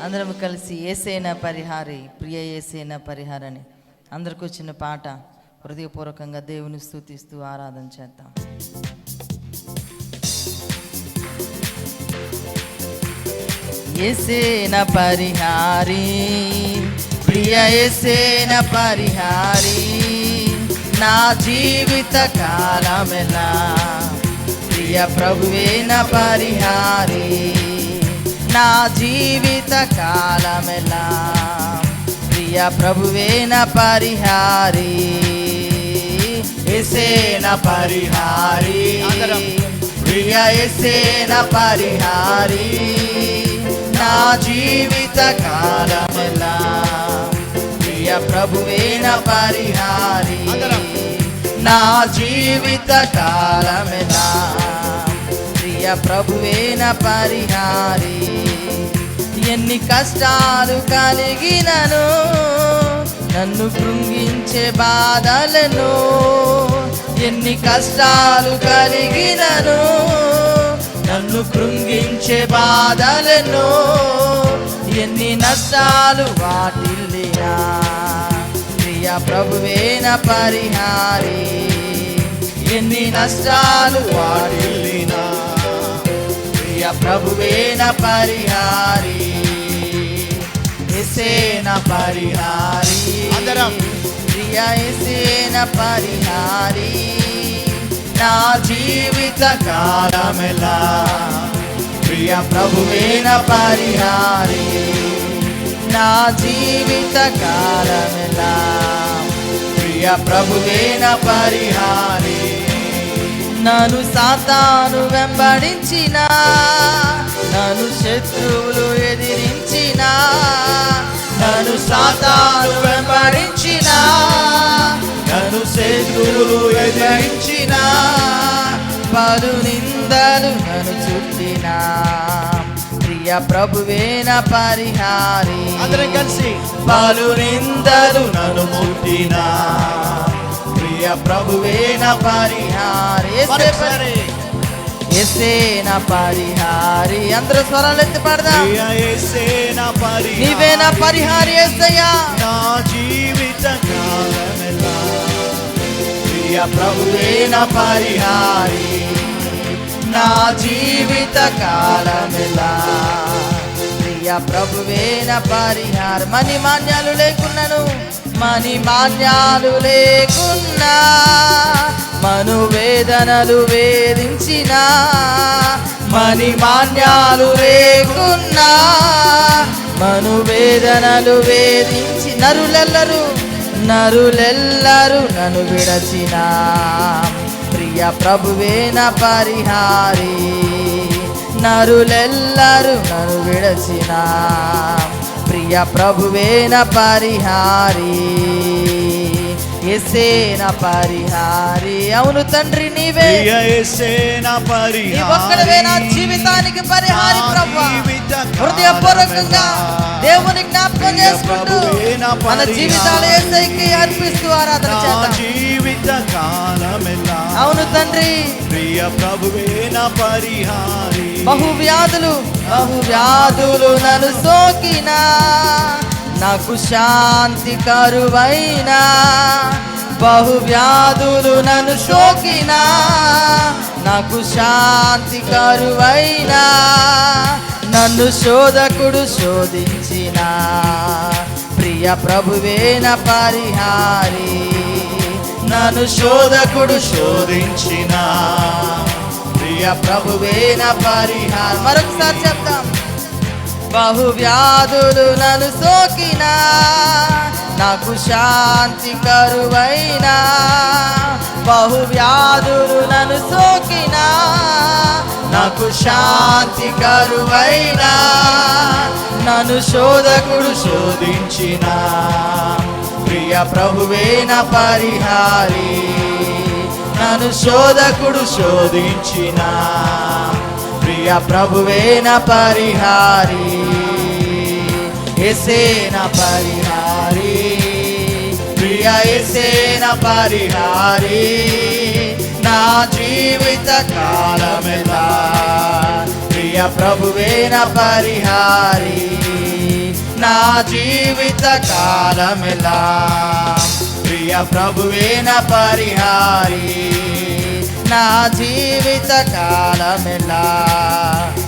అందరం కలిసి యేసేనా పరిహారి, ప్రియ యేసేనా పరిహారని అందరికి వచ్చిన పాట హృదయపూర్వకంగా దేవుని స్తుతిస్తూ ఆరాధన చేద్దాం. యేసేనా పరిహారి, ప్రియ యేసేనా పరిహారి, నా జీవిత కాలమెలా ప్రియ ప్రభువేనా పరిహారి, నా జీవిత కాలమెలా ప్రియ ప్రభువేనా పరిహారి. యేసేనా పరిహారి, ప్రియ యేసేనా పరిహారి, నా జీవిత కాలమెలా ప్రియ ప్రభువేనా పరిహారి, నా జీవిత కాలమెలా ప్రియ ప్రభువేనా పరిహారి. ఎన్ని కష్టాలు కలిగినను, నన్ను కృంగించే బాధలను, ఎన్ని కష్టాలు కలిగినను, నన్ను కృంగించే బాధలను, ఎన్ని నష్టాలు వాటిల్లినా ప్రియ ప్రభువేనా పరిహారి, ఎన్ని నష్టాలు వాటిల్లినా ప్రియ ప్రభువేనా పరిహారి. యేసేనా పరిహారి, ప్రియ యేసేనా పరిహారి, నా జీవిత కాలమెలా ప్రియ ప్రభువేనా పరిహారి, నా జీవిత కాలమెలా ప్రియ ప్రభువేనా పరిహారి. నన్ను సాతాను వెంబడించిన, నన్ను శత్రువులు ఎదిరించిన, నన్ను సాతాను వెంబడించిన, నన్ను శత్రువులు ఎదిరించిన, పలు నిందలు నన్ను చుట్టిన ప్రియ ప్రభువేనా పరిహారి. అందరం కలిసి పలు నిందలు నన్ను ముట్టిన ప్రియ ప్రభువేనా పరిహారి. యేసేనా పరిహారి, అందరూ స్వరాలు ఎత్తి పాడదాం. నీవేనా పరిహారి యేసయ్యా, నా జీవిత కాలమెలా ప్రియ ప్రభువేనా పరిహారి, నా జీవిత కాలమెలా ప్రియ ప్రభువేనా పరిహారి. మని మాన్యాలు లేకున్నాను, మని మాన్యాలు లేకున్నా, మనోవేదనలు వేధించిన, మని మాన్యాలు లేకున్నా, మనోవేదనలు వేధించి, నరులెల్లరు నన్ను విడచిన ప్రియ ప్రభువేనా పరిహారి, నరులెల్లరు నన్ను విడచిన ప్రియ ప్రభువేనా పరిహారి. యేసేనా పరిహారి, అవును తండ్రి నీవే, యేసేనా పరిహారి, నీ ఒక్కడివే నా జీవితానికి పరిహారి ప్రభువా. హృదయపూర్వకంగా దేవుని జ్ఞాపకం చేసుకుంటూ మన జీవితాలు యేసయ్యకి అర్పిస్తూ ఆరాధన చేద్దాం. జీవిత కాలమెలా అవును తండ్రి ప్రియ ప్రభువేనా పరిహారి. బహువ్యాధులు నన్ను సోకినా, నాకు శాంతి కరువైనా, బహువ్యాధులు నన్ను సోకినా, నాకు శాంతి కరువైనా, నన్ను శోధకుడు శోధించిన ప్రియ ప్రభువేనా పరిహారి, నన్ను శోధకుడు శోధించిన ప్రియ ప్రభువేనా పరిహారి. మరొకసారి చెప్తాం. బహువ్యాధులు నన్ను సోకినా, నాకు శాంతి కరువైనా, బహువ్యాధులు నన్ను సోకినా, నాకు శాంతి కరువైనా, నన్ను శోధకుడు శోధించిన ప్రియ ప్రభువేనా పరిహారి, నన్ను శోధకుడు శోధించిన ప్రియ ప్రభువేనా పరిహారి. యేసేనా పరిహారి, ప్రియ యేసేనా పరిహారి, నా జీవిత కాలమెలా ప్రియ ప్రభువేనా పరిహారి. నా జీవిత కాలమెలా ప్రియ ప్రభువే నా పరిహారి నా జీవిత కాలమెలా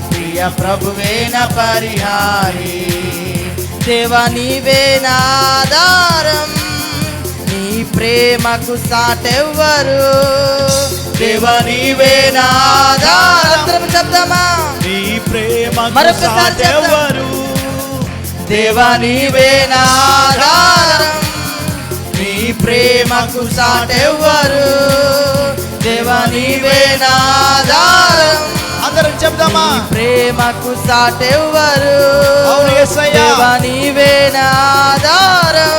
ప్రియ ప్రభువే నా పరిహారి దేవా నీవే నా ఆధారం నీ ప్రేమకు సాటెవ్వరు దేవా నీవే నా ఆధారం చెప్తామా నీ ప్రేమకు మరొకసారి సాటెవ్వరు దేవా నీవే నా ఆధారం నీ ప్రేమకు సాటెవ్వరు దేవా నీవే నా ఆధారం అందరం చెప్దామా ప్రేమకు సాటెవ్వరు అవును యేసయ్యా దేవా నీవే నా ఆధారం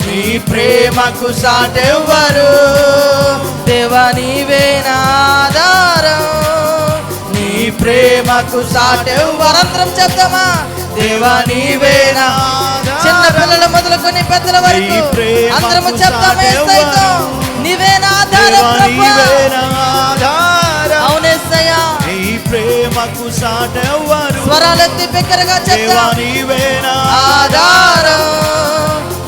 నీ ప్రేమకు సాటెవ్వరు దేవా నీవే నా ఆధారం నీ ప్రేమకు సాటెవ్వరు అందరం చెప్దామా దేవా నీవే నా చిన్న పిల్లల మొదలుకొని పెద్దల వరకు అందరము చెప్తాము యేసయ్యతో నీవే నా ఆధారం అవును యేసయ్యా నీ ప్రేమకు సాటెవ్వరు స్వరాలెత్తి బిగ్గరగా దేవా చెప్తాం నీవే నా ఆధారం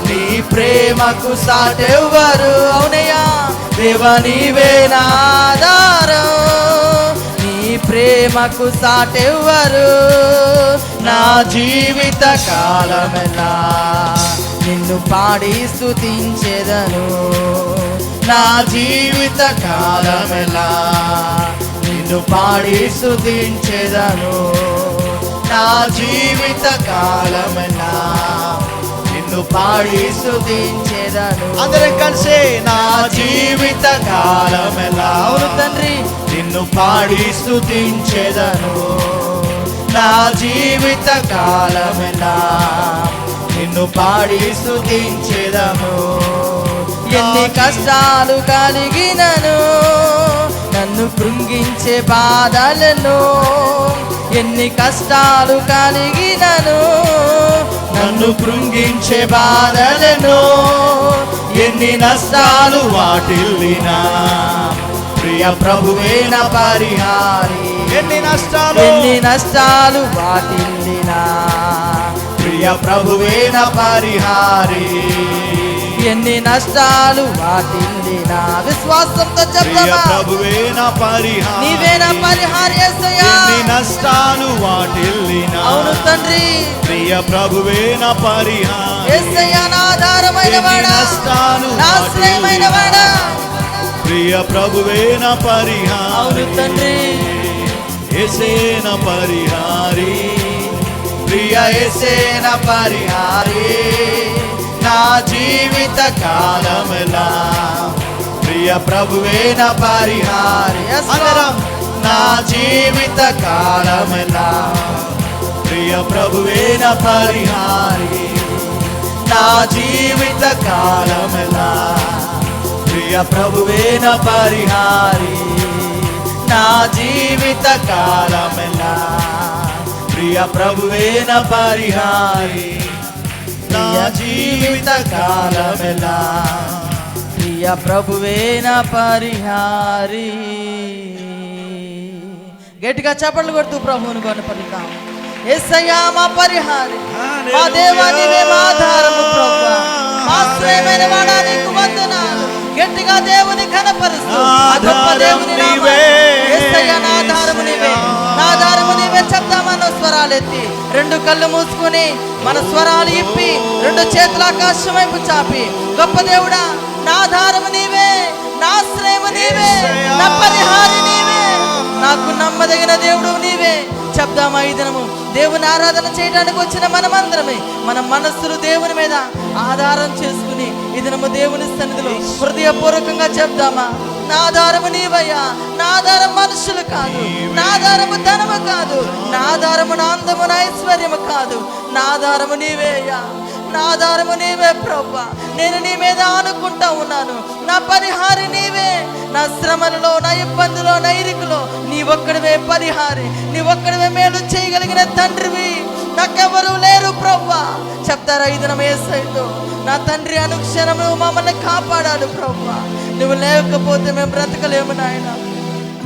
నీ ప్రేమకు సాటెవ్వరు అవునయ్యా దేవా నీవే నా ఆధారం నీ ప్రేమకు సాటెవ్వరు నా జీవిత కాలమెలా నిన్ను పాడి స్తుతించెదను నా జీవిత కాలమెలా నిన్ను పాడి స్తుతించెదను నా జీవిత కాలమెలా నిన్ను పాడి స్తుతించెదను అందరం కలిసి నా జీవిత కాలమెలా అవును తండ్రి నిన్ను పాడి స్తుతించెదను నా జీవిత కాలమెలా నిన్ను పాడి స్తుతించెదను ఎన్ని కష్టాలు కలిగినను నన్ను కృంగించే బాధలను ఎన్ని కష్టాలు కలిగినను నన్ను కృంగించే బాధలను ఎన్ని నష్టాలు వాటిల్లినా ప్రియ ప్రభువే నా పరిహారి ఎన్ని నష్టాలు వాటిల్లినా ప్రియ ప్రభువే నా పరిహారి ఎన్ని నష్టాలు వాటిల్లినా విశ్వాసంతో ప్రియ చెప్తామా ప్రభువే నా పరిహారి నీవే నా పరిహారి యేసయ్యా ఎన్ని నష్టాలు వాటిల్లినా అవును తండ్రి ప్రియ ప్రభువే నా పరిహారి యేసయ్యా నా ఆధారమైన వాడా నష్టాలు నా ఆశ్రయమైన వాడా ప్రియ ప్రభువే నా పరిహారి అవును తండ్రి యేసే నా పరిహారి ప్రియ యేసే నా పరిహారి నా జీవిత కాలమెలా ప్రియ ప్రభువే నా పరిహారి అందరం నా జీవిత కాలమెలా ప్రియ ప్రభువే నా పరిహారి నా జీవిత కాలమెలా ప్రియ ప్రభువే నా పరిహారి నా జీవిత కాలమెలా ప్రియ ప్రభువే నా పరిహారి నా జీవిత కాలమెలా ప్రియ ప్రభువే నా పరిహారి గట్టిగా చప్పట్లు కొడుతూ ప్రభువుని కొనపడతాం యేసయ్యా మా పరిహారి మా దేవా నీవే మా ఆధారము ప్రభువా మా ఆశ్రయమైన వాడా నీకు వందనాలు గట్టిగా దేవుని కనపరుస్తూ ఆ గొప్ప దేవుని నామమున యేసయ్యా నా ఆధారము నీవే నా ఆధారము నీవే చెప్తామన్న స్వరాలెత్తి రెండు కళ్ళు మూసుకొని మన స్వరాలు ఇప్పి రెండు చేతుల ఆకాశం వైపు చాపి గొప్ప దేవుడా నా ఆధారము నీవే నా ఆశ్రయము నీవే నా పరిహారి నీవే నాకు నమ్మదగిన దేవుడు నీవే చెప్దామా ఈ దినము దేవుని ఆరాధన చేయడానికి వచ్చిన మనమందరమే మన మనస్సులు దేవుని మీద ఆధారం చేసుకుని ఈ దినము దేవుని సన్నిధిలో హృదయపూర్వకంగా చెప్దామా నా ఆధారము నీవయ్యా నా ఆధారం మనుషులు కాదు నా ఆధారము ధనము కాదు నా ఆధారము నా అందము నా ఐశ్వర్యము కాదు నా ఆధారము నీవే అయ్యా నా ఆధారము నీవే ప్రభువా నేను నీ మీద ఆనుకుంటా ఉన్నాను నా పరిహారి నీవే నా శ్రమలలో నా ఇబ్బందులో నా ఇరుకులో నీ ఒక్కడివే పరిహారి నీ ఒక్కడివే మేలు చేయగలిగిన తండ్రివి నాకెవరు లేరు ప్రభువా చెప్తారా ఈ దినం యేసయ్యతో నా తండ్రి అనుక్షణము మమ్మల్ని కాపాడాలి ప్రభువా నువ్వు లేకపోతే మేము బ్రతకలేము నాయన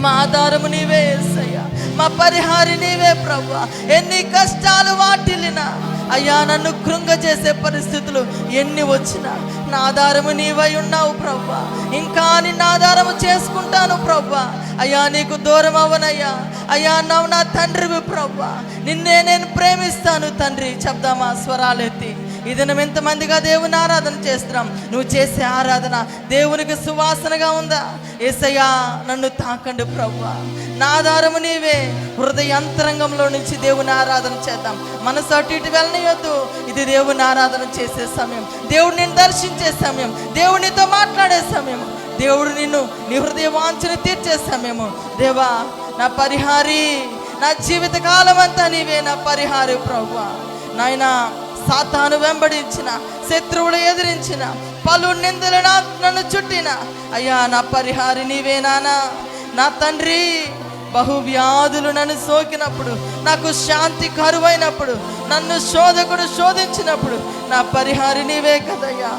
మా ఆధారము నీవే యేసయ్యా మా పరిహారి నీవే ప్రభువా ఎన్ని కష్టాలు వాటిల్లినా అయ్యా నన్ను కృంగజేసే పరిస్థితులు ఎన్ని వచ్చినా నా ఆధారము నీవై ఉన్నావు ప్రభువా. ఇంకా నిన్న ఆధారము చేసుకుంటాను ప్రభువా. అయ్యా నీకు దూరం అవ్వనయ్యా. అయ్యా నువ్వు నా తండ్రివి ప్రభువా. నిన్నే నేను ప్రేమిస్తాను తండ్రి. చెప్దామా స్వరాలెత్తి? ఈ దినం ఎంతమందిగా దేవుని ఆరాధన చేస్తున్నాం. నువ్వు చేసే ఆరాధన దేవునికి సువాసనగా ఉందా? యేసయ్యా నన్ను తాకండి ప్రభువా. నా ఆధారము నీవే. హృదయాంతరంగంలో నుంచి దేవుని ఆరాధన చేద్దాం. మనసు అటు ఇటు వెళ్ళనియొద్దు. ఇది దేవుని ఆరాధన చేసే సమయం, దేవుడు నిన్ను దర్శించే సమయం, దేవునితో మాట్లాడే సమయం, దేవుడు నిన్ను నీ హృదయ వాంఛను తీర్చే సమయము. దేవా నా పరిహారి, నా జీవిత కాలం అంతా నీవే నా పరిహారి ప్రభువా. నాయనా సాతాను వెంబడించిన, శత్రువులు ఎదిరించిన, పలు నిందలు నన్ను చుట్టిన అయ్యా నా పరిహారి నీవే నానా. నా తండ్రి బహువ్యాధులు నన్ను సోకినప్పుడు, నాకు శాంతి కరువైనప్పుడు, నన్ను శోధకుడు శోధించినప్పుడు నా పరిహారి నీవే కదయ్యా.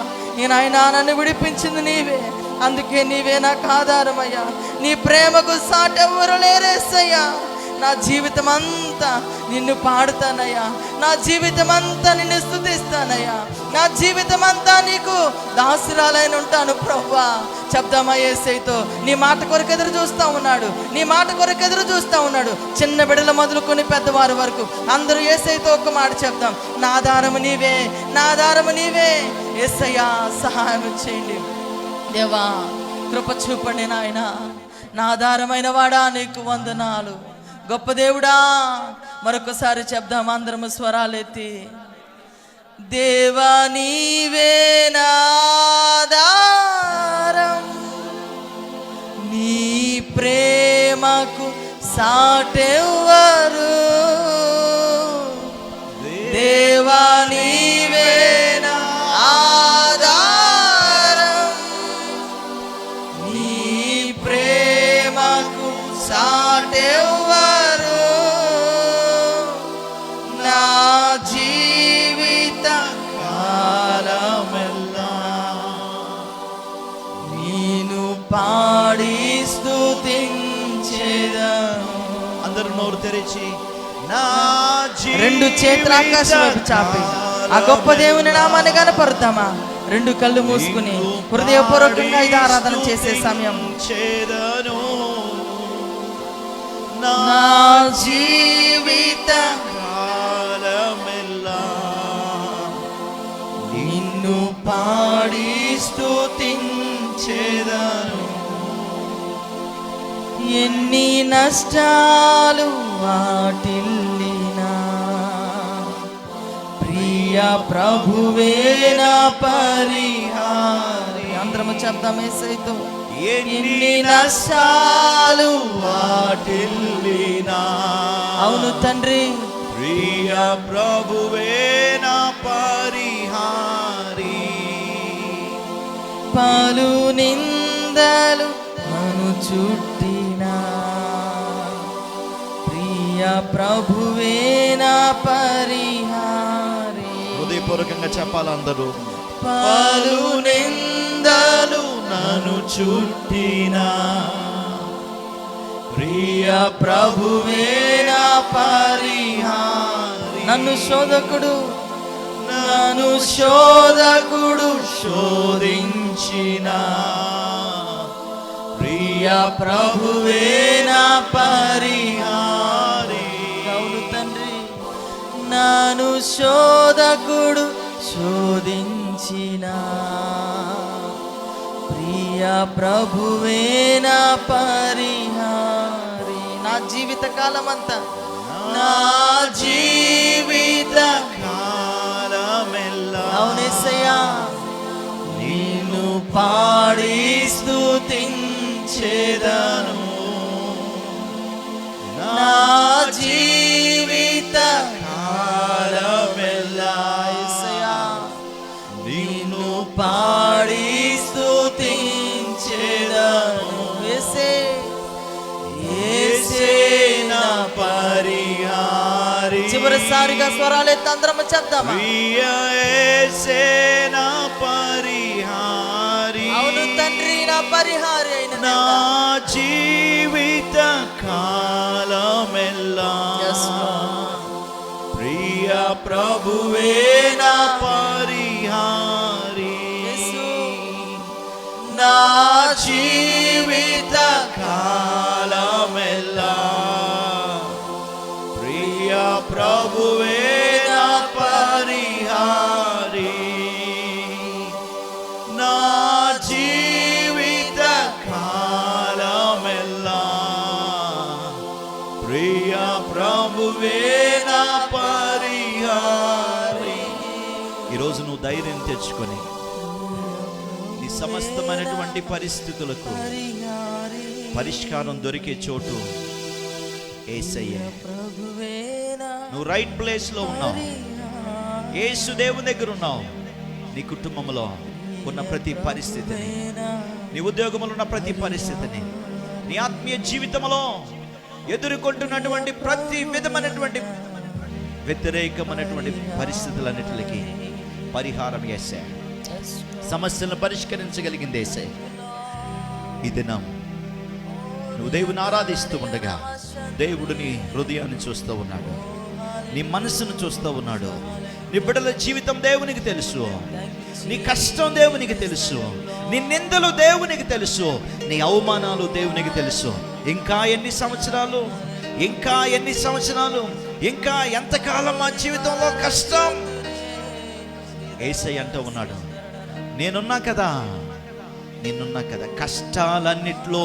నాయనా నన్ను విడిపించింది నీవే. అందుకే నీవే నాకు ఆధారమయ్యా. నీ ప్రేమకు సాటెవ్వరు లేరేసయ్యా. నా జీవితం అంతా నిన్ను పాడుతానయ్యా. నా జీవితం అంతా నిన్ను స్తుతిస్తానయ్యా. నా జీవితం అంతా నీకు దాసురాలైన ఉంటాను ప్రభువా. చెప్దామా యేసయ్యతో? నీ మాట కొరకు ఎదురు చూస్తూ ఉన్నాడు. నీ మాట కొరకు ఎదురు చూస్తూ ఉన్నాడు. చిన్న బిడ్డల మొదలుకొని పెద్దవారి వరకు అందరూ యేసయ్యతో ఒక మాట చెప్దాం. నా ఆధారము నీవే, నా ఆధారము నీవే. యేసయ్యా సహాయం చేయండి దేవా. కృప చూపండి నాయన. నా ఆధారమైన వాడా నీకు వందనాలు. గొప్ప దేవుడా. మరొకసారి చెప్దాం అందరము స్వరాలెత్తి. దేవా నీవే నా ఆధారం, నీ ప్రేమకు సాటెవ్వరు. దేవా నీవే నా ఆధారం, నీ ప్రేమకు సాటెవ్వరు. నా జీవిత కాలమెల్లా నేను పాడి స్తుతించెదను. అందరూ నోరు తెరిచి నా రెండు చేతుల ఆకాశం వైపు చాపి ఆ గొప్ప దేవుని నామాన్ని కనపరుద్దామా? రెండు కళ్ళు మూసుకుని హృదయపూర్వకంగా ఇది ఆరాధన చేసే సమయం. నా జీవిత కాలమెల్లా నిన్ను పాడి స్తుతించెదను. ఎన్ని నష్టాలు వాటిల్లినా ప్రియ ప్రభువే నా పరిహారి. అందరము చెప్దాం యేసయ్యతో. ఎన్ని నష్టాలు వాటిల్లినా అవును తండ్రి ప్రియ ప్రభువే నా పరిహారి. పలు నిందలు నన్ను చుట్టినా ప్రియ ప్రభువే నా పరిహారి. హృదయపూర్వకంగా చెప్పాలి అందరూ. పలు నిందలు నన్ను చుట్టినా ప్రియ ప్రభువే నా పరిహారి. నన్ను శోధకుడు శోధించిన ప్రియ ప్రభువే నా పరిహారి. అవును తండ్రి. నన్ను శోధకుడు శోధించిన ప్రియ ప్రభువే నా పరిహారి. నా జీవిత కాలం అంతా, నా జీవిత కాలమెల్లా అవును యేసయ్యా నిన్ను పాడి స్తుతించెదను. నా జీవిత కాలమెల్లా యేసయ్యా నిన్ను పాడి స్తుతించెదను. యేసే నా పరిహారి. చివరిసారిగా స్వరాలెత్తి అందరం చెప్దామా? యేసే నా పరిహారి. అవును తండ్రి నా పరిహారి అయిన నా జీవిత కాలమెల్లా Yes, Lord. ప్రియ ప్రభువే నా పరిహారి నా జీవిత కాలమెల్లా ప్రియ ప్రభువే నా పరిహారి నా జీవిత కాలమెల్లా ప్రియ ప్రభువే నా పరిహారి. ఈరోజు నువ్వు ధైర్యం తెచ్చుకొని నీ సమస్తమైనటువంటి పరిస్థితులకు పరిష్కారం దొరికే చోటు యేసయ్యే. నువ్వు రైట్ ప్లేస్ లో ఉన్నావు, యేసు దేవుని దగ్గర ఉన్నావు. నీ కుటుంబంలో ఉన్న ప్రతి పరిస్థితిని, నీ ఉద్యోగంలో ఉన్న ప్రతి పరిస్థితిని, నీ ఆత్మీయ జీవితంలో ఎదుర్కొంటున్నటువంటి ప్రతి విధమైనటువంటి వ్యతిరేకమైనటువంటి పరిస్థితులన్నిటికి పరిహారం యేసే. సమస్యలను పరిష్కరించగలిగింది యేసే. ఈ దినం నువ్వు దేవుని ఆరాధిస్తూ ఉండగా దేవుడు నీ హృదయాన్ని చూస్తూ ఉన్నాడు, నీ మనసును చూస్తూ ఉన్నాడు. నీ బిడ్డల జీవితం దేవునికి తెలుసు, నీ కష్టం దేవునికి తెలుసు, నీ నిందలు దేవునికి తెలుసు, నీ అవమానాలు దేవునికి తెలుసు. ఇంకా ఎన్ని సంవత్సరాలు, ఇంకా ఎన్ని సంవత్సరాలు, ఇంకా ఎంతకాలం మా జీవితంలో కష్టం? యేసయ్య అంటూ ఉన్నాడు, నేనున్నా కదా, నేనున్నా కదా. కష్టాలన్నిట్లో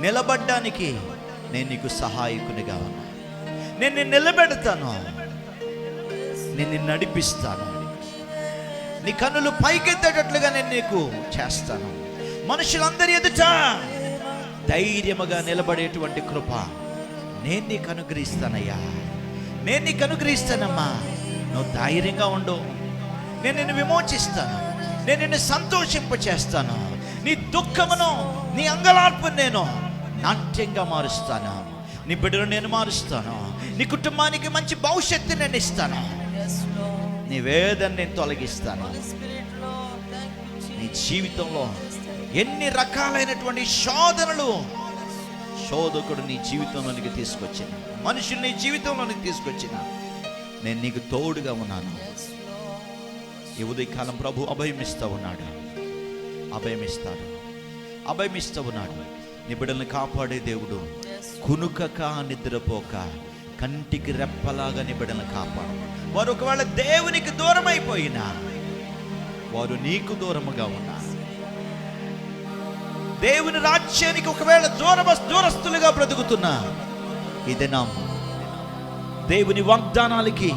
నిలబడ్డానికి నేను నీకు సహాయకునిగా ఉన్నా. నేను నిన్ను నిలబెడతాను, నేను నిన్ను నడిపిస్తాను. నీ కన్నులు పైకెత్తేటట్లుగా నేను నీకు చేస్తాను. మనుషులందరి ఎదుట ధైర్యముగా నిలబడేటువంటి కృప నేను నీకు అనుగ్రహిస్తానయ్యా, నేను నీకు అనుగ్రహిస్తానమ్మా. నువ్వు ధైర్యంగా ఉండు, నేను నిన్ను విమోచిస్తాను, నేను నిన్ను సంతోషింపచేస్తాను. నీ దుఃఖమును, నీ అంగలార్పును నేను నాట్యంగా మారుస్తాను. నీ బిడ్డను నేను మారుస్తాను. నీ కుటుంబానికి మంచి భవిష్యత్తు నేను ఇస్తాను. నీ వేదన నేను తొలగిస్తాను. నీ జీవితంలో ఎన్ని రకాలైనటువంటి శోధకుడు నీ జీవితంలోనికి తీసుకొచ్చిన, మనుషులు నీ జీవితంలోనికి తీసుకొచ్చిన, నేను నీకు తోడుగా ఉన్నాను. ఈ ఉదయకాలం ప్రభు అభయమిస్తూ ఉన్నాడు, అభయమిస్తాడు, అభయమిస్తూ ఉన్నాడు. నీ బిడ్డల్ని కాపాడే దేవుడు. కునుకక నిద్రపోక కంటికి రెప్పలాగా నీ బిడ్డల్ని కాపాడు. వారు ఒకవేళ దేవునికి దూరం అయిపోయినా, వారు నీకు దూరముగా ఉన్నా, దేవుని రాజ్యానికి ఒకవేళ దూరస్తులుగా బ్రతుకుతున్నా, ఈ దినం దేవుని వాగ్దానాలకి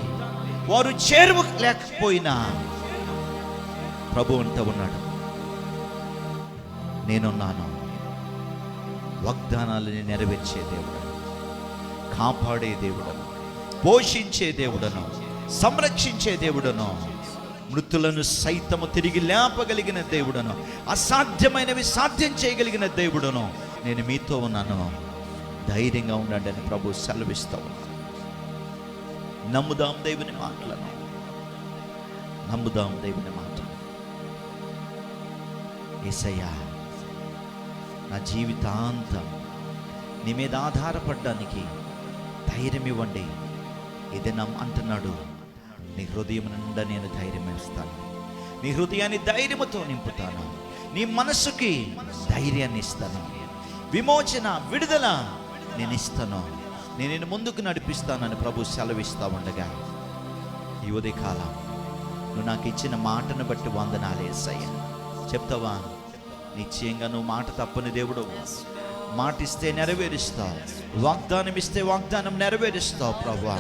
వారు చేరువలేకపోయినా ప్రభు అంటూ ఉన్నాడు, నేనున్నాను. వాగ్దానాలని నెరవేర్చే దేవుడను, కాపాడే దేవుడను, పోషించే దేవుడను, సంరక్షించే దేవుడను, మృతులను సైతము తిరిగి లేపగలిగిన దేవుడను, అసాధ్యమైనవి సాధ్యం చేయగలిగిన దేవుడను, నేను మీతో ఉన్నాను, ధైర్యంగా ఉండండి అని ప్రభు సెలవిస్తూ ఉన్నాను. నమ్ముదాం దేవుని మాటలను, నమ్ముదాం దేవుని మాటలు. యేసయ్యా, నా జీవితాంతం నీ మీద ఆధారపడడానికి ధైర్యం ఇవ్వండి. ఇది అంటున్నాడు, నీ హృదయం నిండా నేను ధైర్యం ఇస్తాను. నీ హృదయాన్ని ధైర్యముతో నింపుతాను. నీ మనస్సుకి ధైర్యాన్ని ఇస్తాను. విమోచన, విడుదల నేను ఇస్తాను. నేను నిన్ను ముందుకు నడిపిస్తానని ప్రభు సెలవిస్తా ఉండగా, ఈ ఉదయకాలం నువ్వు నాకు ఇచ్చిన మాటను బట్టి వందనాలు యేసయ్యా. చెప్తావా? నిశ్చయంగా నువ్వు మాట తప్పని దేవుడు. మాట ఇస్తే నెరవేరుస్తావు, వాగ్దానం ఇస్తే వాగ్దానం నెరవేరుస్తావు. ప్రభువా,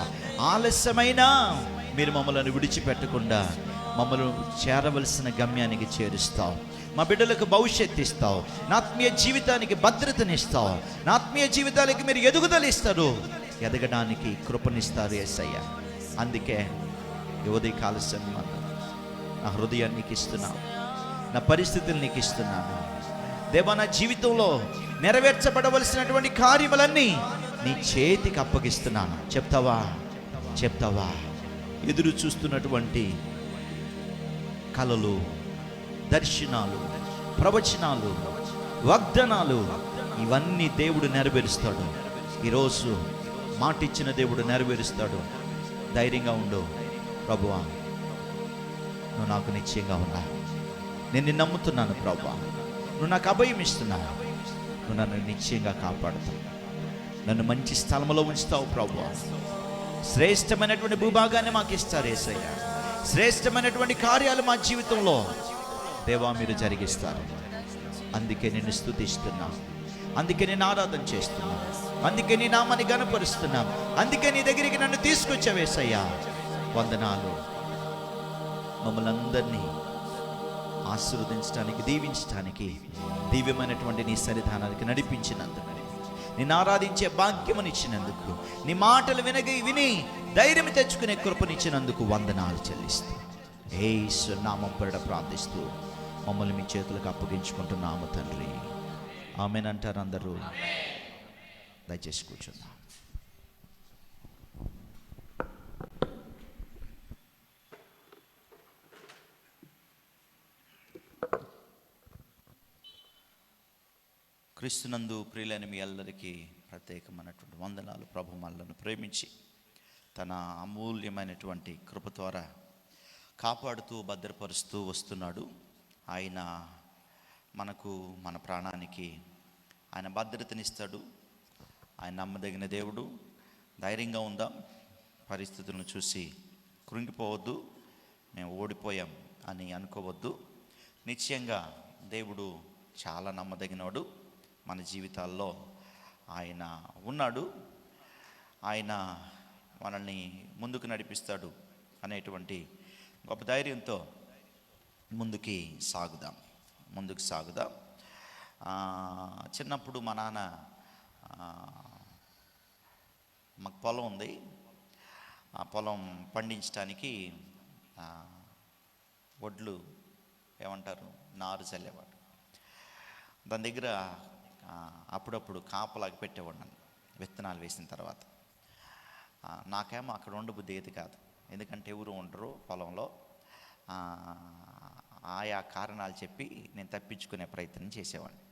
ఆలస్యమైనా మీరు మమ్మల్ని విడిచిపెట్టకుండా మమ్మల్ని చేరవలసిన గమ్యానికి చేరుస్తావు. మా బిడ్డలకు భవిష్యత్తు ఇస్తావు. నా ఆత్మీయ జీవితానికి భద్రతనిస్తావు. నా ఆత్మీయ జీవితాలకి మీరు ఎదుగుదల ఇస్తారు, ఎదగడానికి కృపనిస్తారు యేసయ్యా. అందుకే యువదీ కాలస్యం నా హృదయాన్ని నీకు ఇస్తున్నాను, నా పరిస్థితులు నీకు ఇస్తున్నాను. దేవా, నా జీవితంలో నెరవేర్చబడవలసినటువంటి కార్యములన్నీ నీ చేతికి అప్పగిస్తున్నాను. చెప్తావా? చెప్తావా? ఎదురు చూస్తున్నటువంటి కలలు, దర్శనాలు, ప్రవచనాలు, వాగ్దానాలు ఇవన్నీ దేవుడు నెరవేరుస్తాడు. ఈరోజు మాట ఇచ్చిన దేవుడు నెరవేరుస్తాడు. ధైర్యంగా ఉండు. ప్రభువా, నువ్వు నాకు నిశ్చయంగా ఉన్నావు. నేను నిన్ను నమ్ముతున్నాను ప్రభువా. నువ్వు నాకు అభయం ఇస్తున్నావు. నువ్వు నన్ను నిశ్చయంగా కాపాడుతావు. నన్ను మంచి స్థలంలో ఉంచుతావు ప్రభువా. శ్రేష్టమైనటువంటి భూభాగాన్ని మాకు ఇస్తారు యేసయ్య. శ్రేష్టమైనటువంటి కార్యాలు మా జీవితంలో దేవా మీరు జరిగిస్తారు. అందుకే నిన్ను స్తుతిస్తున్నాం, అందుకే నేను ఆరాధన చేస్తున్నాం, అందుకే నీ నామాన్ని గణపరుస్తున్నాం, అందుకే నీ దగ్గరికి నన్ను తీసుకొచ్చావు యేసయ్యా. వందనాలు. మమ్మల్ని అందరినీ ఆశీర్వదించడానికి, దీవించడానికి, దివ్యమైనటువంటి నీ సన్నిధానానికి నడిపించినందుకు, నిన్ను ఆరాధించే భాగ్యమునిచ్చినందుకు, నీ మాటలు విని ధైర్యం తెచ్చుకునే కృపనిచ్చినందుకు వందనాలు చెల్లిస్తూ యేసు నామం పేరిట ప్రార్థిస్తూ మమ్మల్ని మీ చేతులకు అప్పగించుకుంటున్నాము తండ్రి. ఆమేన్ అంటారు అందరూ. దయచేసి కూర్చుందాం. క్రీస్తునందు ప్రియులైన మీ అందరికీ ప్రత్యేకమైనటువంటి వందనాలు. ప్రభు మనలను ప్రేమించి తన అమూల్యమైనటువంటి కృప ద్వారా కాపాడుతూ భద్రపరుస్తూ వస్తున్నాడు. ఆయన మనకు, మన ప్రాణానికి ఆయన భద్రతనిస్తాడు. ఆయన నమ్మదగిన దేవుడు. ధైర్యంగా ఉందాం. పరిస్థితులను చూసి కృంగిపోవద్దు, మేము ఓడిపోయాం అని అనుకోవద్దు. నిశ్చయంగా దేవుడు చాలా నమ్మదగినవాడు. మన జీవితాల్లో ఆయన ఉన్నాడు. ఆయన మనల్ని ముందుకు నడిపిస్తాడు అనేటువంటి గొప్ప ధైర్యంతో ముందుకు సాగుదాం. చిన్నప్పుడు మా నాన్న, మాకు పొలం ఉంది. ఆ పొలం పండించడానికి వడ్లు ఏమంటారు, నారు చల్లేవాడు. దాని దగ్గర అప్పుడప్పుడు కాపలాగా పెట్టేవాడు విత్తనాలు వేసిన తర్వాత. నాకేమో అక్కడ ఉండబుద్ధి ఏది కాదు, ఎందుకంటే ఎవరు ఉండరు పొలంలో. ఆయా కారణాలు చెప్పి నేను తప్పించుకునే ప్రయత్నం చేసేవాడిని.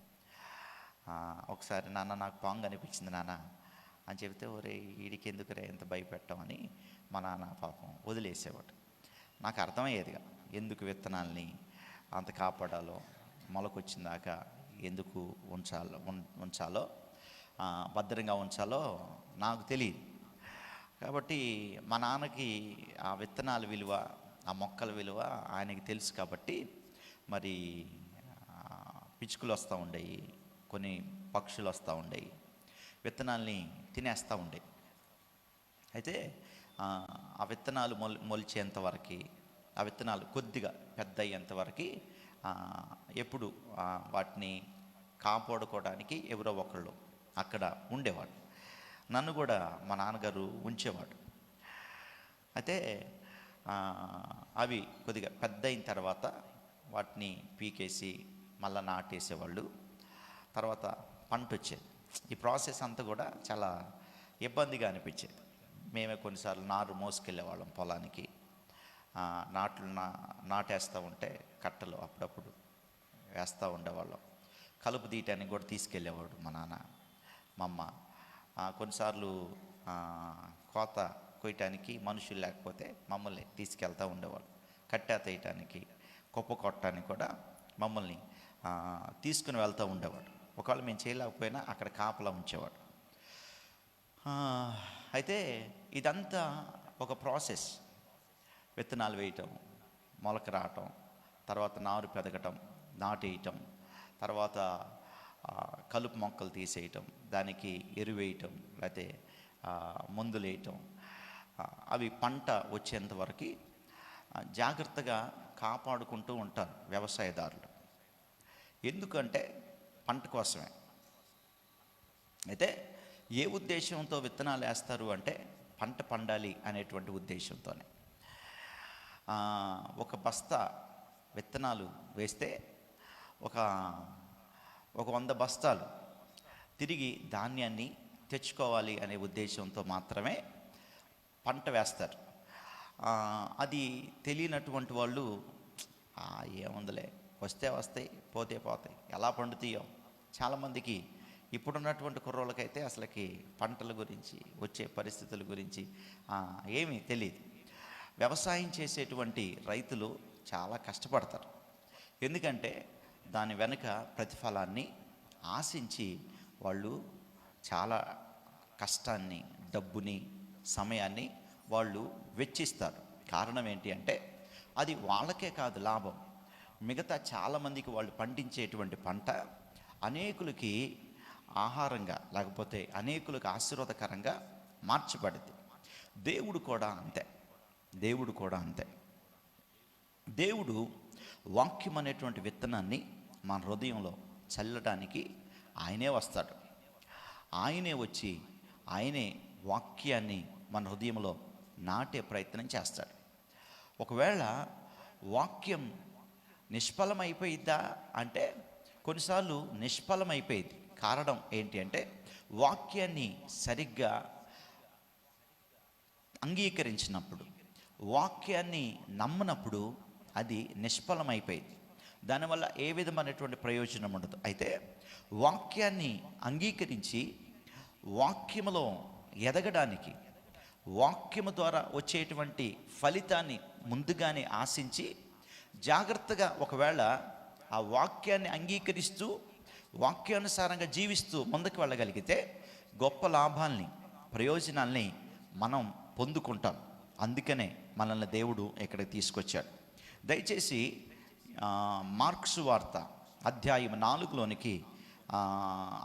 ఒకసారి నాన్న నాకు పాంగ్ అనిపించింది నాన్న అని చెబితే, ఒరే వీడికి ఎందుకురే ఎంత భయపెట్టామని మా నాన్న పాపం వదిలేసేవాడు. నాకు అర్థమయ్యేదిగా ఎందుకు విత్తనాల్ని అంత కాపాడాలో, మొలకొచ్చిన దాకా ఎందుకు ఉంచాలో భద్రంగా ఉంచాలో నాకు తెలియదు. కాబట్టి మా నాన్నకి ఆ విత్తనాల విలువ, ఆ మొక్కల విలువ ఆయనకి తెలుసు. కాబట్టి మరి పిచ్చుకలు వస్తూ ఉండేవి, కొన్ని పక్షులు వస్తూ ఉండేవి, విత్తనాల్ని తినేస్తూ ఉండేవి. అయితే ఆ విత్తనాలు మొలిచేంతవరకు, ఆ విత్తనాలు కొద్దిగా పెద్ద అయ్యేంతవరకు ఎప్పుడు వాటిని కాపాడుకోవడానికి ఎవరో ఒకళ్ళు అక్కడ ఉండేవాడు. నన్ను కూడా మా నాన్నగారు ఉంచేవాడు. అయితే అవి కొద్దిగా పెద్ద అయిన తర్వాత వాటిని పీకేసి మళ్ళీ నాటేసేవాళ్ళు. తర్వాత పంట వచ్చేది. ఈ ప్రాసెస్ అంతా కూడా చాలా ఇబ్బందిగా అనిపించేది. మేమే కొన్నిసార్లు నారు మోసుకెళ్ళేవాళ్ళం పొలానికి. నాటేస్తూ ఉంటే కట్టలు అప్పుడప్పుడు వేస్తూ ఉండేవాళ్ళం. కలుపు తీయటానికి కూడా తీసుకెళ్ళేవాడు మా నాన్న, మా అమ్మ. కొన్నిసార్లు కోత కొయ్యటానికి మనుషులు లేకపోతే మమ్మల్ని తీసుకెళ్తూ ఉండేవాళ్ళు. కట్టె తీయటానికి, కుప్ప కొట్టడానికి కూడా మమ్మల్ని తీసుకుని వెళ్తూ ఉండేవాడు. ఒకవేళ మేము చేయలేకపోయినా అక్కడ కాపలా ఉంచేవాడు. అయితే ఇదంతా ఒక ప్రాసెస్. విత్తనాలు వేయటం, మొలక రావటం, తర్వాత నారు పెరగటం, నాటేయటం, తర్వాత కలుపు మొక్కలు తీసేయటం, దానికి ఎరువేయటం, లేకపోతే మందులు వేయటం, అవి పంట వచ్చేంత వరకు జాగ్రత్తగా కాపాడుకుంటూ ఉంటారు వ్యవసాయదారులు. ఎందుకంటే పంట కోసమే. అయితే ఏ ఉద్దేశంతో విత్తనాలు వేస్తారు అంటే పంట పండాలి అనేటువంటి ఉద్దేశంతోనే. ఒక బస్తా విత్తనాలు వేస్తే ఒక 100 బస్తాలు తిరిగి ధాన్యాన్ని తెచ్చుకోవాలి అనే ఉద్దేశంతో మాత్రమే పంట వేస్తారు. అది తెలియనటువంటి వాళ్ళు ఏముందిలే, వస్తే వస్తాయి, పోతే పోతాయి, ఎలా పండుతాయో. చాలామందికి ఇప్పుడున్నటువంటి కుర్రోళ్ళకైతే అసలుకి పంటల గురించి, వచ్చే పరిస్థితుల గురించి ఏమీ తెలియదు. వ్యవసాయం చేసేటువంటి రైతులు చాలా కష్టపడతారు. ఎందుకంటే దాని వెనుక ప్రతిఫలాన్ని ఆశించి వాళ్ళు చాలా కష్టాన్ని, డబ్బుని, సమయాన్ని వాళ్ళు వెచ్చిస్తారు. కారణం ఏంటి అంటే అది వాళ్ళకే కాదు లాభం, మిగతా చాలామందికి వాళ్ళు పండించేటువంటి పంట అనేకులకి ఆహారంగా, లేకపోతే అనేకులకు ఆశీర్వాదకరంగా మార్చబడింది. దేవుడు కూడా అంతే. దేవుడు వాక్యం అనేటువంటి విత్తనాన్ని మన హృదయంలో చల్లడానికి ఆయనే వస్తాడు. ఆయనే వచ్చి ఆయనే వాక్యాన్ని మన హృదయంలో నాటే ప్రయత్నం చేస్తాడు. ఒకవేళ వాక్యం నిష్ఫలమైపోయిద్దా అంటే కొన్నిసార్లు నిష్ఫలమైపోయింది. కారణం ఏంటి అంటే వాక్యాన్ని సరిగ్గా అంగీకరించినప్పుడు, వాక్యాన్ని నమ్మనప్పుడు అది నిష్ఫలమైపోయింది. దానివల్ల ఏ విధమైనటువంటి ప్రయోజనం ఉండదు. అయితే వాక్యాన్ని అంగీకరించి వాక్యములో ఎదగడానికి, వాక్యము ద్వారా వచ్చేటువంటి ఫలితాన్ని ముందుగానే ఆశించి జాగ్రత్తగా ఒకవేళ ఆ వాక్యాన్ని అంగీకరిస్తూ వాక్యానుసారంగా జీవిస్తూ ముందుకు వెళ్ళగలిగితే గొప్ప లాభాల్ని, ప్రయోజనాల్ని మనం పొందుకుంటాం. అందుకనే మనల్ని దేవుడు ఇక్కడికి తీసుకొచ్చాడు. దయచేసి మార్క్సు వార్త అధ్యాయం 4లోనికి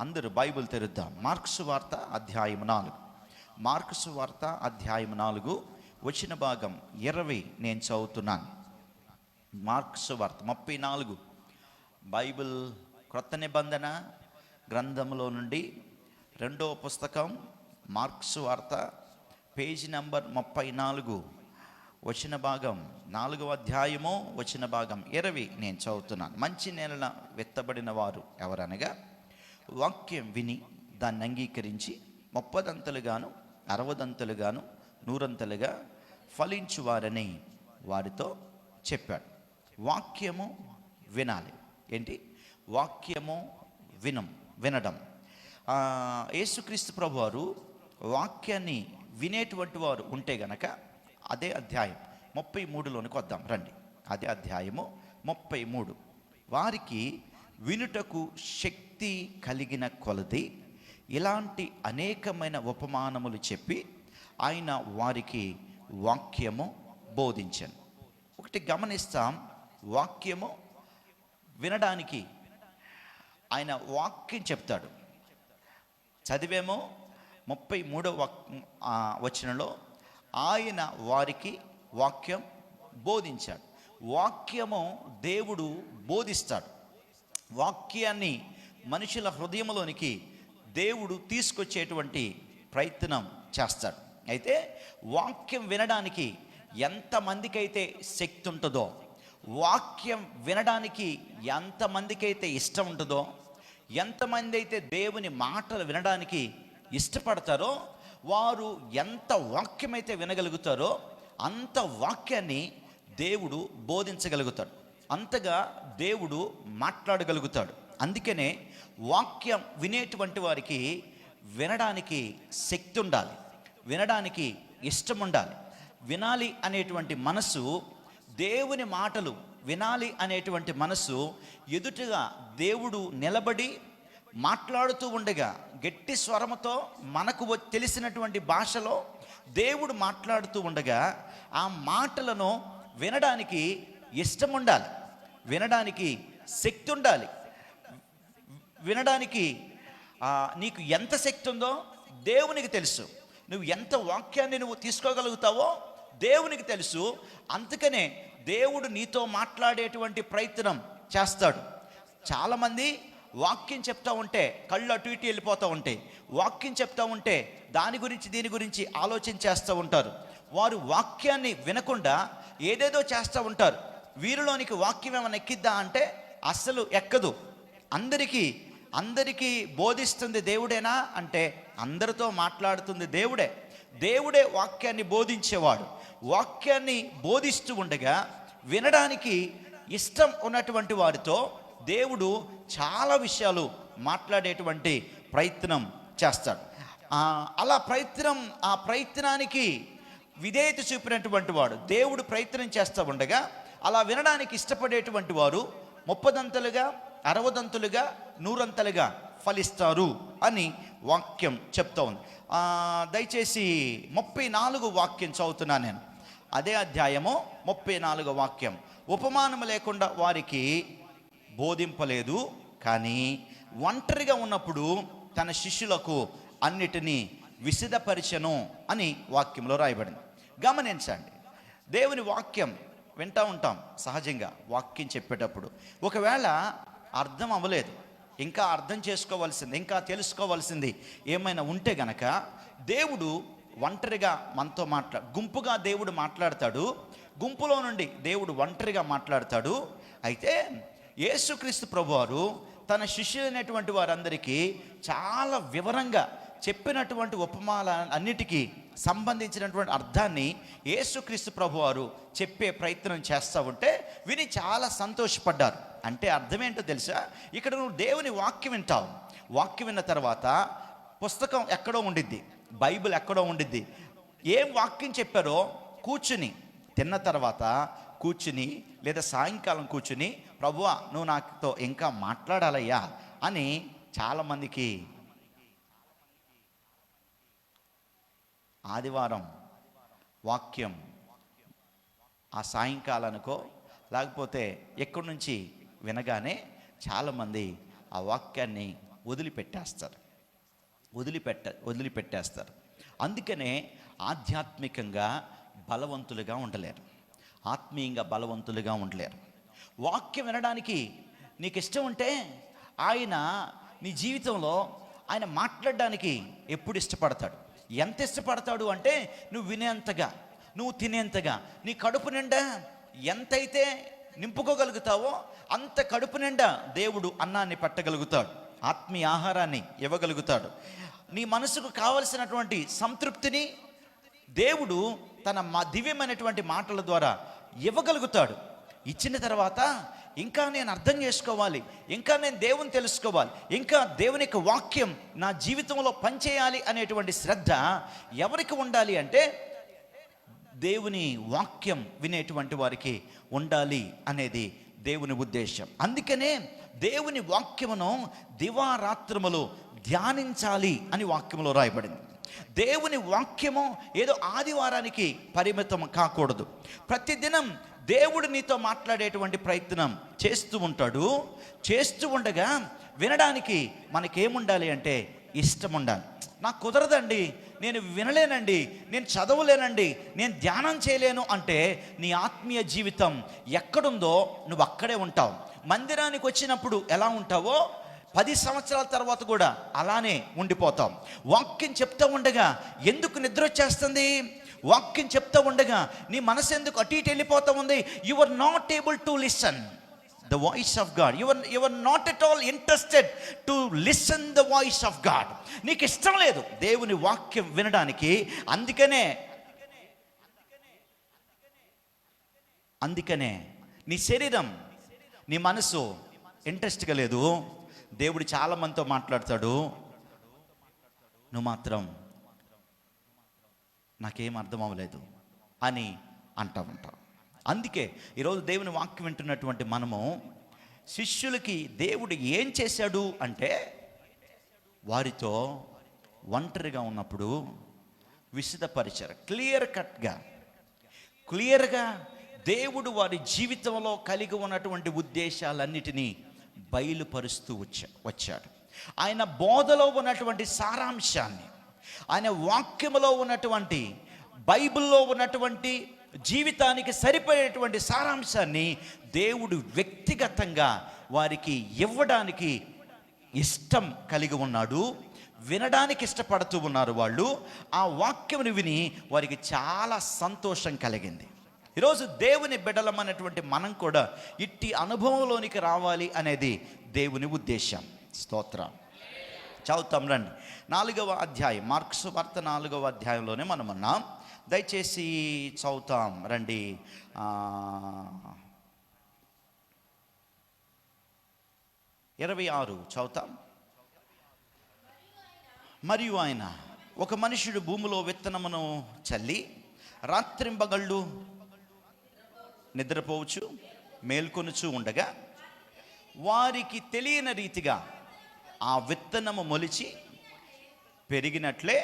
అందరూ బైబిల్ తెరుద్దాం. మార్క్సు వార్త అధ్యాయం 4. మార్క్సు వార్త అధ్యాయం 4 వచ్చిన భాగం 20 నేను చదువుతున్నాను. మార్క్సు వార్త 34 బైబిల్ క్రొత్త నిబంధన గ్రంథంలో నుండి 2వ పుస్తకం మార్క్సు వార్త పేజీ నంబర్ 34 వచ్చిన భాగం 4వ అధ్యాయము వచ్చిన భాగం 20 నేను చదువుతున్నాను. మంచి నేలన విత్తబడిన వారు ఎవరనగా వాక్యం విని దాన్ని అంగీకరించి 30 60 100 ఫలించువారని వారితో చెప్పాడు. వాక్యము వినాలి. ఏంటి? వాక్యము వినడం. యేసుక్రీస్తు ప్రభు వారు వాక్యాన్ని వినేటువంటి వారు ఉంటే గనక అదే అధ్యాయం 33లోనికి వద్దాం రండి. అదే అధ్యాయము 33. వారికి వినుటకు శక్తి కలిగిన కొలది ఇలాంటి అనేకమైన ఉపమానములు చెప్పి ఆయన వారికి వాక్యము బోధించాను. ఒకటి గమనిస్తాం, వాక్యము వినడానికి ఆయన వాక్యం చెప్తాడు. చదివేమో 33వ వచనంలో ఆయన వారికి వాక్యం బోధించాడు. వాక్యము దేవుడు బోధిస్తాడు. వాక్యాన్ని మనుషుల హృదయంలోనికి దేవుడు తీసుకొచ్చేటువంటి ప్రయత్నం చేస్తాడు. అయితే వాక్యం వినడానికి ఎంతమందికైతే శక్తి ఉంటుందో, వాక్యం వినడానికి ఎంతమందికైతే ఇష్టం ఉంటుందో, ఎంతమంది అయితే దేవుని మాటలు వినడానికి ఇష్టపడతారో వారు ఎంత వాక్యమైతే వినగలుగుతారో అంత వాక్యాన్ని దేవుడు బోధించగలుగుతాడు, అంతగా దేవుడు మాట్లాడగలుగుతాడు. అందుకనే వాక్యం వినేటువంటి వారికి వినడానికి శక్తి ఉండాలి, వినడానికి ఇష్టం ఉండాలి. వినాలి అనేటువంటి మనసు, దేవుని మాటలు వినాలి అనేటువంటి మనసు ఎదుటగా దేవుడు నిలబడి మాట్లాడుతూ ఉండగా గట్టి స్వరముతో మనకు తెలిసినటువంటి భాషలో దేవుడు మాట్లాడుతూ ఉండగా ఆ మాటలను వినడానికి ఇష్టం ఉండాలి, వినడానికి శక్తి ఉండాలి. వినడానికి నీకు ఎంత శక్తి ఉందో దేవునికి తెలుసు. నువ్వు ఎంత వాక్యాన్ని నువ్వు తీసుకోగలుగుతావో దేవునికి తెలుసు. అందుకనే దేవుడు నీతో మాట్లాడేటువంటి ప్రయత్నం చేస్తాడు. చాలామంది వాక్యం చెప్తా ఉంటే కళ్ళు అటు ఇటు వెళ్ళిపోతూ ఉంటాయి. వాక్యం చెప్తా ఉంటే దాని గురించి దీని గురించి ఆలోచన చేస్తూ ఉంటారు. వారు వాక్యాన్ని వినకుండా ఏదేదో చేస్తూ ఉంటారు. వీరిలోనికి వాక్యం ఏమైనా ఎక్కిద్దా అంటే అస్సలు ఎక్కదు. అందరికీ బోధిస్తుంది దేవుడేనా అంటే అందరితో మాట్లాడుతుంది దేవుడే. దేవుడే వాక్యాన్ని బోధించేవాడు. వాక్యాన్ని బోధిస్తూ ఉండగా వినడానికి ఇష్టం ఉన్నటువంటి వారితో దేవుడు చాలా విషయాలు మాట్లాడేటువంటి ప్రయత్నం చేస్తాడు. ఆ ప్రయత్నానికి విధేయత చూపినటువంటి వాడు, దేవుడు ప్రయత్నం చేస్తూ ఉండగా అలా వినడానికి ఇష్టపడేటువంటి వారు 30దంతలుగా 60దంతలుగా 100అంతలుగా ఫలిస్తారు అని వాక్యం చెప్తా ఉంది. దయచేసి 34 వాక్యం చదువుతున్నా నేను. అదే అధ్యాయము 34 వాక్యం. ఉపమానం లేకుండా వారికి బోధింపలేదు, కానీ ఒంటరిగా ఉన్నప్పుడు తన శిష్యులకు అన్నిటినీ విశదపరిచెను అని వాక్యంలో రాయబడింది. గమనించండి, దేవుని వాక్యం వింటూ ఉంటాం సహజంగా. వాక్యం చెప్పేటప్పుడు ఒకవేళ అర్థం అవ్వలేదు, ఇంకా అర్థం చేసుకోవాల్సింది, ఇంకా తెలుసుకోవాల్సింది ఏమైనా ఉంటే గనక దేవుడు ఒంటరిగా మనతో గుంపుగా దేవుడు మాట్లాడతాడు, గుంపులో నుండి దేవుడు ఒంటరిగా మాట్లాడతాడు. అయితే యేసుక్రీస్తు ప్రభువారు తన శిష్యులైనటువంటి వారందరికీ చాలా వివరంగా చెప్పినటువంటి ఉపమాల అన్నిటికీ సంబంధించినటువంటి అర్థాన్ని యేసుక్రీస్తు ప్రభువారు చెప్పే ప్రయత్నం చేస్తూ ఉంటే విని చాలా సంతోషపడ్డారు. అంటే అర్థమేంటో తెలుసా? ఇక్కడ నువ్వు దేవుని వాక్యం వింటావు, వాక్యం విన్న తర్వాత పుస్తకం ఎక్కడో ఉండిద్ది, బైబిల్ ఎక్కడో ఉండిద్ది. ఏం వాక్యం చెప్పారో కూర్చుని తిన్న తర్వాత కూర్చుని లేదా సాయంకాలం కూర్చుని, ప్రభువా నువ్వు నాతో ఇంకా మాట్లాడాలయ్యా అని చాలామందికి ఆదివారం వాక్యం ఆ సాయంకాలానికో లేకపోతే ఎక్కడి నుంచి వినగానే చాలామంది ఆ వాక్యాన్ని వదిలిపెట్టేస్తారు. అందుకనే ఆధ్యాత్మికంగా బలవంతులుగా ఉండలేరు, ఆత్మీయంగా బలవంతులుగా ఉండలేరు. వాక్యం వినడానికి నీకు ఇష్టం ఉంటే ఆయన నీ జీవితంలో ఆయన మాట్లాడడానికి ఎప్పుడు ఇష్టపడతాడు? ఎంత ఇష్టపడతాడు అంటే నువ్వు వినేంతగా, నువ్వు తినేంతగా, నీ కడుపు నిండా ఎంతైతే నింపుకోగలుగుతావో అంత కడుపు నిండా దేవుడు అన్నాన్ని పెట్టగలుగుతాడు, ఆత్మీయ ఆహారాన్ని ఇవ్వగలుగుతాడు. నీ మనసుకు కావలసినటువంటి సంతృప్తిని దేవుడు తన దివ్యమైనటువంటి మాటల ద్వారా ఇవ్వగలుగుతాడు. ఇచ్చిన తర్వాత ఇంకా నేను అర్థం చేసుకోవాలి, ఇంకా నేను దేవుని తెలుసుకోవాలి, ఇంకా దేవుని యొక్క వాక్యం నా జీవితంలో పనిచేయాలి అనేటువంటి శ్రద్ధ ఎవరికి ఉండాలి అంటే దేవుని వాక్యం వినేటువంటి వారికి ఉండాలి అనేది దేవుని ఉద్దేశం. అందుకనే దేవుని వాక్యమును దివారాత్రములు ధ్యానించాలి అని వాక్యములో రాయబడింది. దేవుని వాక్యము ఏదో ఆదివారానికి పరిమితం కాకూడదు. ప్రతిదినం దేవుడు నీతో మాట్లాడేటువంటి ప్రయత్నం చేస్తూ ఉంటాడు. చేస్తూ ఉండగా వినడానికి మనకేముండాలి అంటే ఇష్టం ఉండాలి. నాకు కుదరదండి, నేను వినలేనండి, నేను చదవలేనండి, నేను ధ్యానం చేయలేను అంటే నీ ఆత్మీయ జీవితం ఎక్కడుందో నువ్వు అక్కడే ఉంటావు. మందిరానికి వచ్చినప్పుడు ఎలా ఉంటావో 10 సంవత్సరాల తర్వాత కూడా అలానే ఉండిపోతాం. వాక్యం చెప్తూ ఉండగా ఎందుకు నిద్ర వచ్చేస్తుంది? వాక్యం చెప్తూ ఉండగా నీ మనసు ఎందుకు అటు ఇటు వెళ్ళిపోతూ ఉంది? You are not able to listen the voice of God. You are not at all interested to listen the voice of God. నీకు ఇష్టం లేదు దేవుని వాక్యం వినడానికి. అందుకనే నీ శరీరం, నీ మనసు ఇంట్రెస్ట్గా లేదు. దేవుడు చాలా మందితో మాట్లాడతాడు, నువ్వు మాత్రం నాకేం అర్థం అవ్వలేదు అని అంటావు. అందుకే ఈరోజు దేవుని వాక్యం వింటున్నటువంటి మనము శిష్యులకి దేవుడు ఏం చేశాడు అంటే వారితో ఒంటరిగా ఉన్నప్పుడు విశదపరిచారు. క్లియర్గా దేవుడు వారి జీవితంలో కలిగి ఉన్నటువంటి ఉద్దేశాలన్నిటినీ బయలుపరుస్తూ వచ్చాడు. ఆయన బోధలో ఉన్నటువంటి సారాంశాన్ని, ఆయన వాక్యములో ఉన్నటువంటి, బైబిల్లో ఉన్నటువంటి జీవితానికి సరిపోయేటువంటి సారాంశాన్ని దేవుడు వ్యక్తిగతంగా వారికి ఇవ్వడానికి ఇష్టం కలిగి ఉన్నాడు. వినడానికి ఇష్టపడుతూ ఉన్నారు వాళ్ళు. ఆ వాక్యమును విని వారికి చాలా సంతోషం కలిగింది. ఈరోజు దేవుని బిడ్డలమైనటువంటి మనం కూడా ఇట్టి అనుభవంలోనికి రావాలి అనేది దేవుని ఉద్దేశం. స్తోత్రం. చదువుతాం రండి. 4వ అధ్యాయం, మార్కు సువార్త 4వ అధ్యాయంలోనే మనం ఉన్నాం. దయచేసి చదువుతాం రండి. 26 చదువుతాం. మరియు ఆయన, ఒక మనుషుడు భూమిలో విత్తనమును చల్లి రాత్రింబగళ్ళు నిద్రపోవచ్చు, మేల్కొనుచు ఉండగా వారికి తెలియని రీతిగా ఆ విత్తనము మొలిచి పెరిగినట్లే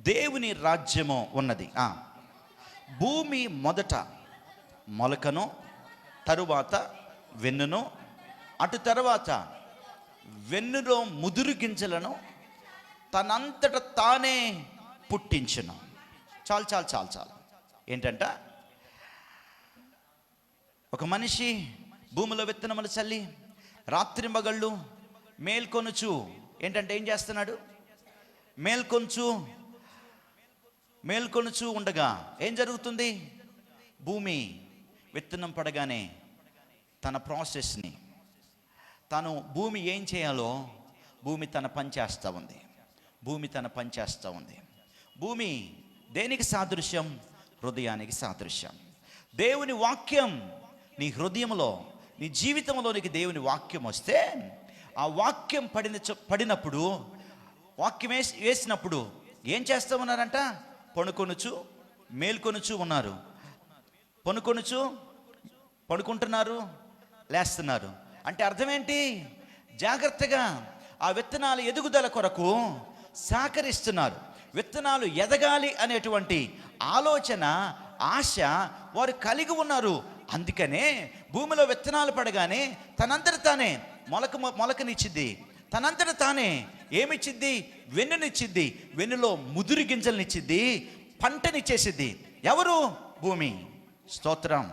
దేవుని రాజ్యము ఉన్నది. భూమి మొదట మొలకను, తరువాత వెన్నును, అటు తర్వాత వెన్నులో ముదురు గింజలను తనంతట తానే పుట్టించును. చాలు చాలు చాలు చాలు. ఏంటంట, ఒక మనిషి భూమిలో విత్తనములు చల్లి రాత్రింబగళ్ళు మేల్కొనుచు, ఏంటంటే ఏం చేస్తున్నాడు? మేల్కొనుచు ఉండగా ఏం జరుగుతుంది? భూమి విత్తనం పడగానే తన ప్రాసెస్ని భూమి ఏం చేయాలో భూమి తన పని చేస్తూ ఉంది. భూమి దేనికి సాదృశ్యం? హృదయానికి సాదృశ్యం. దేవుని వాక్యం నీ హృదయంలో, నీ జీవితంలోనికి దేవుని వాక్యం వస్తే, ఆ వాక్యం పడినప్పుడు, వాక్యం వేసినప్పుడు ఏం చేస్తూ ఉన్నారంట? మేల్కొనుచు ఉన్నారు. పడుకుంటున్నారు, లేస్తున్నారు. అంటే అర్థం ఏంటి? జాగ్రత్తగా ఆ విత్తనాలు ఎదుగుదల కొరకు సహకరిస్తున్నారు. విత్తనాలు ఎదగాలి అనేటువంటి ఆలోచన, ఆశ వారు కలిగి ఉన్నారు. అందుకనే భూమిలో విత్తనాలు పడగానే తనంతట తానే మొలకనిచ్చిద్ది. తనంతట తానే ఏమిచ్చిద్ది? వెన్నునిచ్చిద్ది. వెన్నులో ముదురు గింజలనిచ్చిద్ది, పంటనిచ్చేసిద్ది. ఎవరు? భూమి. స్తోత్రం.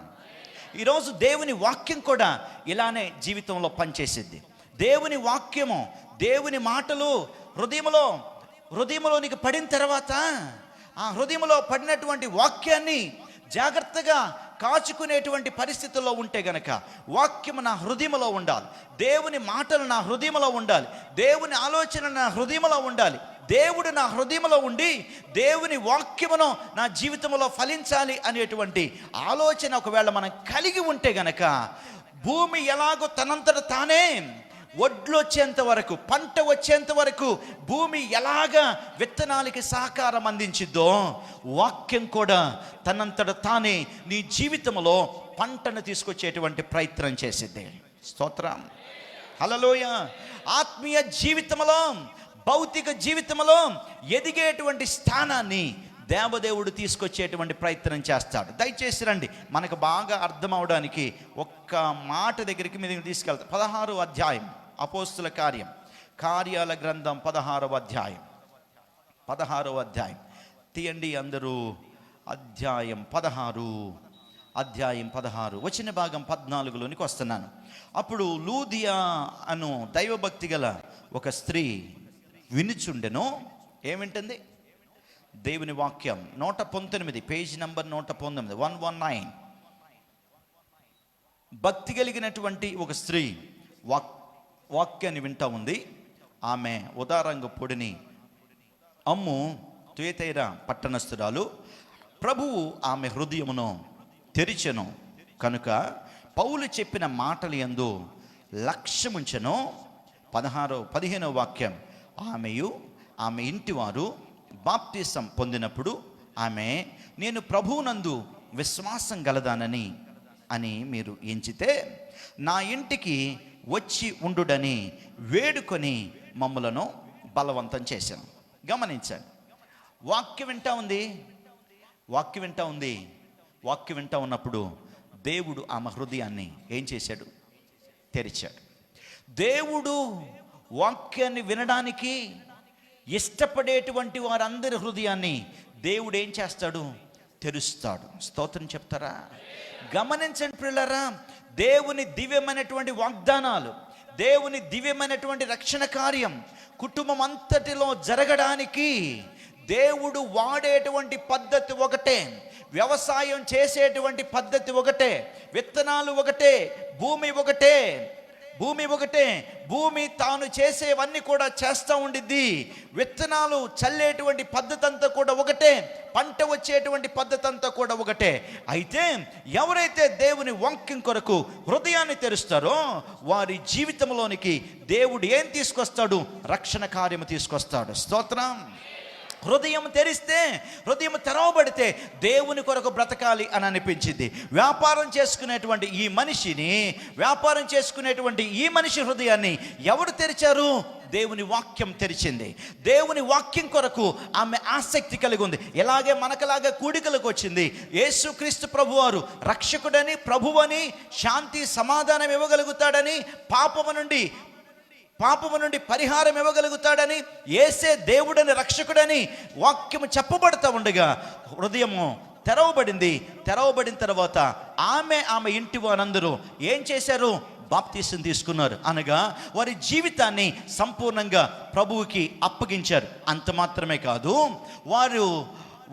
ఈరోజు దేవుని వాక్యం కూడా ఇలానే జీవితంలో పనిచేసిద్ది. దేవుని వాక్యము, దేవుని మాటలు హృదయంలోనికి పడిన తర్వాత, ఆ హృదయంలో పడినటువంటి వాక్యాన్ని జాగ్రత్తగా కాచుకునేటువంటి పరిస్థితుల్లో ఉంటే గనక, వాక్యము నా హృదయంలో ఉండాలి, దేవుని మాటలు నా హృదయంలో ఉండాలి, దేవుని ఆలోచన నా హృదయంలో ఉండాలి, దేవుడు నా హృదయంలో ఉండి దేవుని వాక్యమును నా జీవితంలో ఫలించాలి అనేటువంటి ఆలోచన ఒకవేళ మనం కలిగి ఉంటే గనక, భూమి ఎలాగో తనంతట తానే వడ్లు వచ్చేంత వరకు, పంట వచ్చేంత వరకు భూమి ఎలాగా విత్తనాలకి సహకారం అందించిద్దో, వాక్యం కూడా తనంతట తానే నీ జీవితంలో పంటను తీసుకొచ్చేటువంటి ప్రయత్నం చేసిద్ది. స్తోత్రం. హల్లెలూయ. ఆత్మీయ జీవితంలో, భౌతిక జీవితంలో ఎదిగేటువంటి స్థానాన్ని దేవదేవుడు తీసుకొచ్చేటువంటి ప్రయత్నం చేస్తాడు. దయచేసి రండి, మనకు బాగా అర్థం అవడానికి ఒక్క మాట దగ్గరికి మీరు తీసుకెళ్తారు. 16వ అధ్యాయం అపోస్తుల కార్యాల గ్రంథం 16వ అధ్యాయం తీయండి అందరూ. అధ్యాయం 16 వచ్చిన భాగం 14లోనికి వస్తున్నాను. అప్పుడు లూదియా అను దైవభక్తి గల ఒక స్త్రీ వినుచుండెను. ఏమింటుంది? దేవుని వాక్యం 119, పేజీ నంబర్ 119, 119. భక్తి కలిగినటువంటి ఒక స్త్రీ వాక్యాన్ని వింటా ఉంది. ఆమె ఉదారంగు పొడిని అమ్ము తుయతైర పట్టణస్థురాలు. ప్రభువు ఆమె హృదయమును తెరిచెను కనుక పౌలు చెప్పిన మాటలు యందు లక్ష్యముంచెను. 15వ వాక్యం, ఆమె ఇంటివారు బాప్తిసం పొందినప్పుడు ఆమె, నేను ప్రభువునందు విశ్వాసం గలదానని మీరు ఎంచితే నా ఇంటికి వచ్చి ఉండుడని వేడుకొని మమ్ములను బలవంతం చేశాను. గమనించండి, వాక్యం వింటా ఉన్నప్పుడు దేవుడు ఆమె హృదయాన్ని ఏం చేశాడు? తెరిచాడు. దేవుడు వాక్యాన్ని వినడానికి ఇష్టపడేటువంటి వారందరి హృదయాన్ని దేవుడు ఏం చేస్తాడు? తెరుస్తాడు. స్తోత్రం చెప్తారా? గమనించండి ప్రియులారా, దేవుని దివ్యమైనటువంటి వాగ్దానాలు, దేవుని దివ్యమైనటువంటి రక్షణ కార్యం కుటుంబం అంతటిలో జరగడానికి దేవుడు వాడేటువంటి పద్ధతి ఒకటే, వ్యవసాయం చేసేటువంటి పద్ధతి ఒకటే, విత్తనాలు ఒకటే, భూమి ఒకటే. భూమి తాను చేసేవన్నీ కూడా చేస్తూ ఉండిద్ది. విత్తనాలు చల్లేటువంటి పద్ధతి అంతా కూడా ఒకటే, పంట వచ్చేటువంటి పద్ధతి అంతా కూడా ఒకటే. అయితే ఎవరైతే దేవుని వాక్యం కొరకు హృదయాన్ని తెరుస్తారో వారి జీవితంలోనికి దేవుడు ఏం తీసుకొస్తాడు? రక్షణ కార్యము తీసుకొస్తాడు. స్తోత్రం. హృదయం తెరిస్తే, హృదయం తెరవబడితే దేవుని కొరకు బ్రతకాలి అని అనిపించింది. వ్యాపారం చేసుకునేటువంటి ఈ మనిషి హృదయాన్ని ఎవరు తెరిచారు? దేవుని వాక్యం తెరిచింది. దేవుని వాక్యం కొరకు ఆమె ఆసక్తి కలిగి ఉంది. ఇలాగే మనకలాగే కూడికలకు వచ్చింది. యేసుక్రీస్తు ప్రభువారు రక్షకుడని, ప్రభువని, శాంతి సమాధానం ఇవ్వగలుగుతాడని, పాపము నుండి పరిహారం ఇవ్వగలుగుతాడని, యేసే దేవుడని, రక్షకుడని వాక్యము చెప్పబడతా ఉండగా హృదయము తెరవబడిన తర్వాత ఆమె ఇంటి వారందరూ ఏం చేశారు? బాప్తీసం తీసుకున్నారు. అనగా వారి జీవితాన్ని సంపూర్ణంగా ప్రభువుకి అప్పగించారు. అంత మాత్రమే కాదు,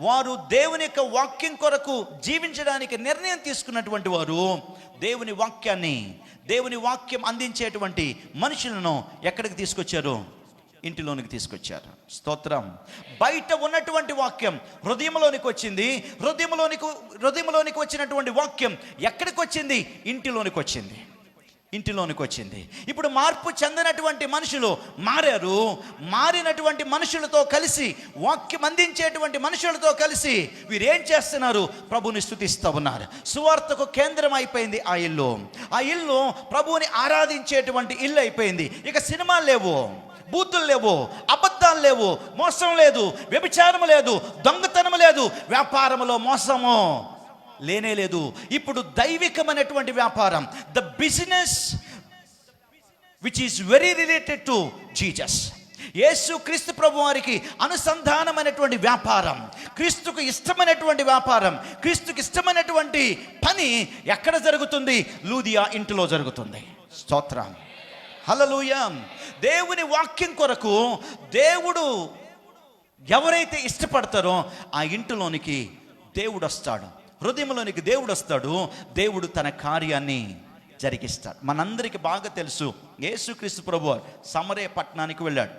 వారు దేవుని యొక్క వాక్యం కొరకు జీవించడానికి నిర్ణయం తీసుకున్నటువంటి వారు దేవుని వాక్యం అందించేటువంటి మనుషులను ఎక్కడికి తీసుకొచ్చారు? ఇంటిలోనికి తీసుకొచ్చారు. స్తోత్రం. బయట ఉన్నటువంటి వాక్యం హృదయంలోనికి వచ్చింది. హృదయంలోనికి వచ్చినటువంటి వాక్యం ఎక్కడికి వచ్చింది? ఇంటిలోనికి వచ్చింది. ఇప్పుడు మార్పు చెందినటువంటి మనుషులు మారారు. మారినటువంటి మనుషులతో కలిసి, వాక్యం అందించేటువంటి మనుషులతో కలిసి వీరేం చేస్తున్నారు? ప్రభుని స్తుతిస్తూ ఉన్నారు. సువార్తకు కేంద్రం అయిపోయింది ఆ ఇల్లు ప్రభువుని ఆరాధించేటువంటి ఇల్లు అయిపోయింది. ఇక సినిమాలు లేవు, బూతులు లేవు, అబద్ధాలు లేవు, మోసం లేదు, వ్యభిచారం లేదు, దొంగతనం లేదు, వ్యాపారంలో మోసము లేనే లేదు. ఇప్పుడు దైవికమైనటువంటి వ్యాపారం, the business which is very related to Jesus. యేసు క్రీస్తు ప్రభు వారికి అనుసంధానమైనటువంటి వ్యాపారం, క్రీస్తుకు ఇష్టమైనటువంటి వ్యాపారం, క్రీస్తుకి ఇష్టమైనటువంటి పని ఎక్కడ జరుగుతుంది? లూదియా ఇంటిలో జరుగుతుంది. స్తోత్రం, హల్లెలూయా. దేవుని వాక్యం కొరకు దేవుడు ఎవరైతే ఇష్టపడతారో ఆ ఇంటిలోనికి దేవుడు వస్తాడు, హృదయంలోనికి దేవుడు వస్తాడు. దేవుడు తన కార్యాన్ని జరిగిస్తాడు. మనందరికీ బాగా తెలుసు, యేసుక్రీస్తు ప్రభువారు సమరయ పట్టణానికి వెళ్ళాడు.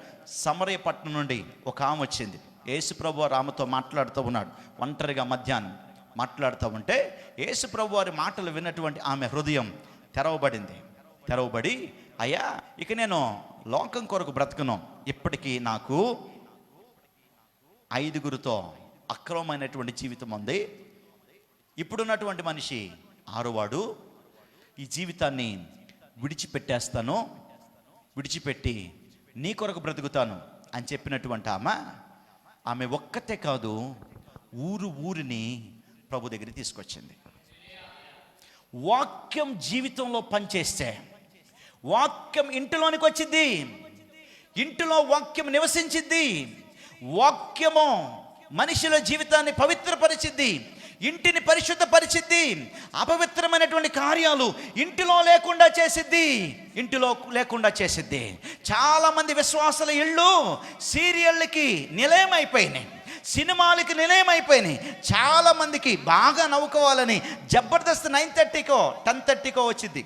సమరయ పట్టణం నుండి ఒక ఆమె వచ్చింది. యేసు ప్రభువారు ఆమెతో మాట్లాడుతూ ఉన్నాడు. ఒంటరిగా మధ్యాహ్నం మాట్లాడుతూ ఉంటే యేసు ప్రభువారి మాటలు విన్నటువంటి ఆమె హృదయం తెరవబడి, అయ్యా, ఇక నేను లోకం కొరకు బ్రతకను. ఇప్పటికీ నాకు 5గురితో అక్రమమైనటువంటి జీవితం ఉంది. ఇప్పుడున్నటువంటి మనిషి 6వాడు. ఈ జీవితాన్ని విడిచిపెట్టి నీ కొరకు బ్రతుకుతాను అని చెప్పినటువంటి ఆమె ఒక్కతే కాదు, ఊరిని ప్రభు దగ్గరికి తీసుకొచ్చింది. వాక్యం జీవితంలో పనిచేస్తే వాక్యం ఇంటిలోనికి వచ్చింది. ఇంటిలో వాక్యం నివసించింది. వాక్యము మనిషిల జీవితాన్ని పవిత్రపరిచింది, ఇంటిని పరిశుద్ధపరిచింది. అపవిత్రమైనటువంటి కార్యాలు ఇంటిలో లేకుండా చేసిద్ది. చాలా మంది విశ్వాసుల ఇళ్ళు సీరియళ్ళకి నిలయం అయిపోయినాయి, సినిమాలకి నిలయం అయిపోయినాయి. చాలా మందికి బాగా నవ్వుకోవాలని జబర్దస్త్ 9:30కో 10:30కో వచ్చింది.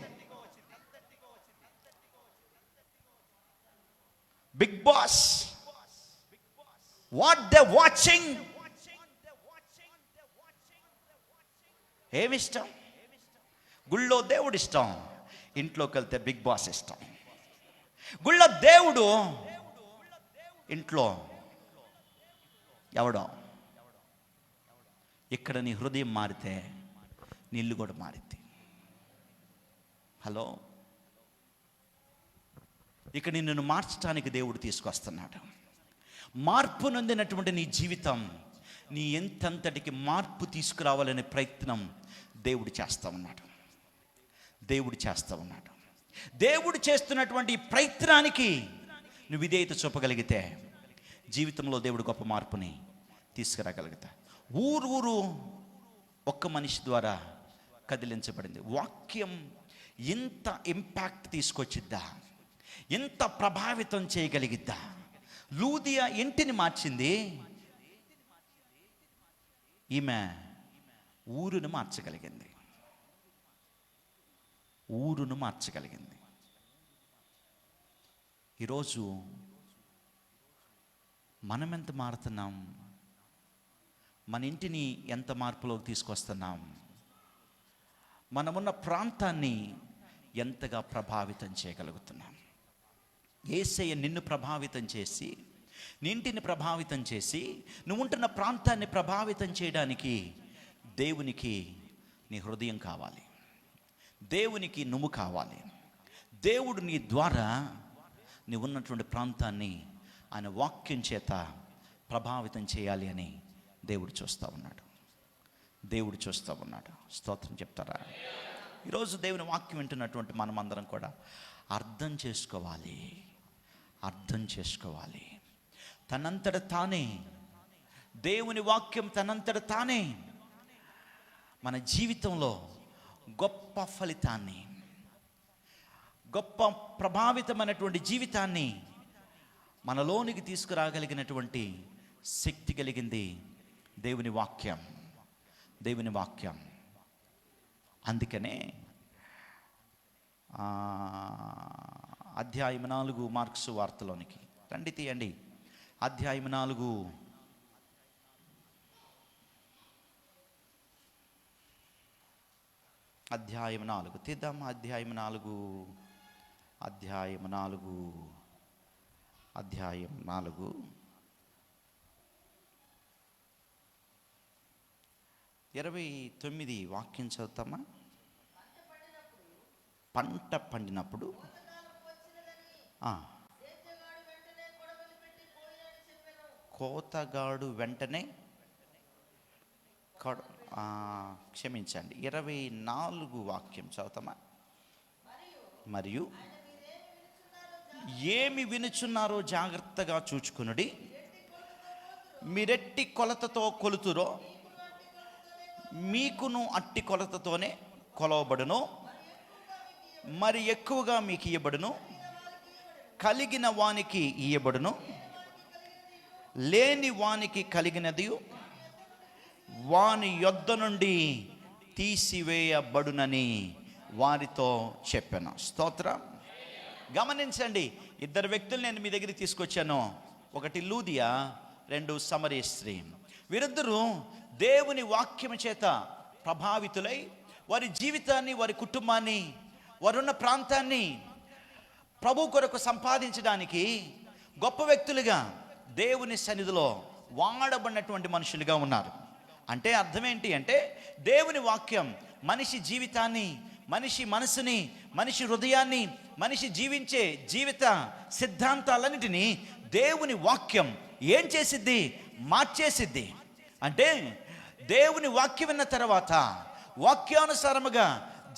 Bigg Boss, what they watching. ఏమిష్టం? గుళ్ళో దేవుడు ఇష్టం, ఇంట్లోకి వెళ్తే బిగ్ బాస్ ఇష్టం. గుళ్ళో దేవుడు, ఇంట్లో ఎవడో. ఇక్కడ నీ హృదయం మారితే నీ ఇల్లు కూడా మారిద్ది. హలో, ఇక నిన్ను మార్చడానికి దేవుడు తీసుకొస్తున్నాడు. మార్పు నొందినటువంటి నీ జీవితం, నీ ఎంతంతటికి మార్పు తీసుకురావాలనే ప్రయత్నం దేవుడు చేస్తూ ఉన్నాడు. దేవుడు చేస్తున్నటువంటి ప్రయత్నానికి నువ్వు విధేయత చూపగలిగితే జీవితంలో దేవుడు గొప్ప మార్పుని తీసుకురాగలుగుతా. ఊరు ఒక్క మనిషి ద్వారా కదిలించబడింది. వాక్యం ఎంత ఇంపాక్ట్ తీసుకొచ్చిద్దా, ఎంత ప్రభావితం చేయగలిగిద్దా. లూదియా ఇంటిని మార్చింది, ఈమె ఊరును మార్చగలిగింది. ఈరోజు మనం ఎంత మారుతున్నాం? మన ఇంటిని ఎంత మార్పులోకి తీసుకొస్తున్నాం? మనమున్న ప్రాంతాన్ని ఎంతగా ప్రభావితం చేయగలుగుతున్నాం? యేసయ్య నిన్ను ప్రభావితం చేసి నీ ఇంటిని ప్రభావితం చేసి నువ్వు ఉంటున్న ప్రాంతాన్ని ప్రభావితం చేయడానికి దేవునికి నీ హృదయం కావాలి, దేవునికి నువ్వు కావాలి. దేవుడు నీ ద్వారా నువ్వు ఉన్నటువంటి ప్రాంతాన్ని ఆయన వాక్యం చేత ప్రభావితం చేయాలి అని దేవుడు చూస్తూ ఉన్నాడు. దేవుడు చూస్తూ ఉన్నాడు. స్తోత్రం చెప్తారా? ఈరోజు దేవుని వాక్యం వింటున్నటువంటి మనమందరం కూడా అర్థం చేసుకోవాలి. తనంతట తానే దేవుని వాక్యం తనంతట తానే మన జీవితంలో గొప్ప ఫలితాన్ని, గొప్ప ప్రభావితమైనటువంటి జీవితాన్ని మనలోనికి తీసుకురాగలిగినటువంటి శక్తి కలిగింది దేవుని వాక్యం. అందుకనే అధ్యాయం 4 మార్క్స్ వార్తలోనికి రండి, తీయండి. అధ్యాయం 4 తీద్దాం. అధ్యాయం 4 29 వాక్యం చదువుతామా? పంట పండినప్పుడు కోతగాడు వెంటనే క్షమించండి, 24 వాక్యం చదువుతామా? మరియు ఏమి వినుచున్నారో జాగ్రత్తగా చూచుకునుడి. మీరెట్టి కొలతతో కొలుతురో మీకును అట్టి కొలతతోనే కొలవబడును, మరి ఎక్కువగా మీకు ఇయ్యబడును. కలిగిన వానికి ఇయ్యబడును, లేని వానికి కలిగినది వాని యొద్ద నుండి తీసివేయబడునని వారితో చెప్పాను. స్తోత్రం. గమనించండి, 2 వ్యక్తులు నేను మీ దగ్గరికి తీసుకొచ్చాను. ఒకటి లూదియా, 2 సమరీ స్త్రీ. వీరిద్దరూ దేవుని వాక్యం చేత ప్రభావితులై వారి జీవితాన్ని, వారి కుటుంబాన్ని, వారున్న ప్రాంతాన్ని ప్రభు కొరకు సంపాదించడానికి గొప్ప వ్యక్తులుగా దేవుని సన్నిధిలో వాడబడినటువంటి మనుషులుగా ఉన్నారు. అంటే అర్థం ఏంటి అంటే, దేవుని వాక్యం మనిషి జీవితాన్ని, మనిషి మనసుని, మనిషి హృదయాన్ని, మనిషి జీవించే జీవిత సిద్ధాంతాలన్నిటినీ దేవుని వాక్యం ఏం చేసిద్ది? మార్చేసిద్ది. అంటే దేవుని వాక్యం విన్న తర్వాత వాక్యానుసారముగా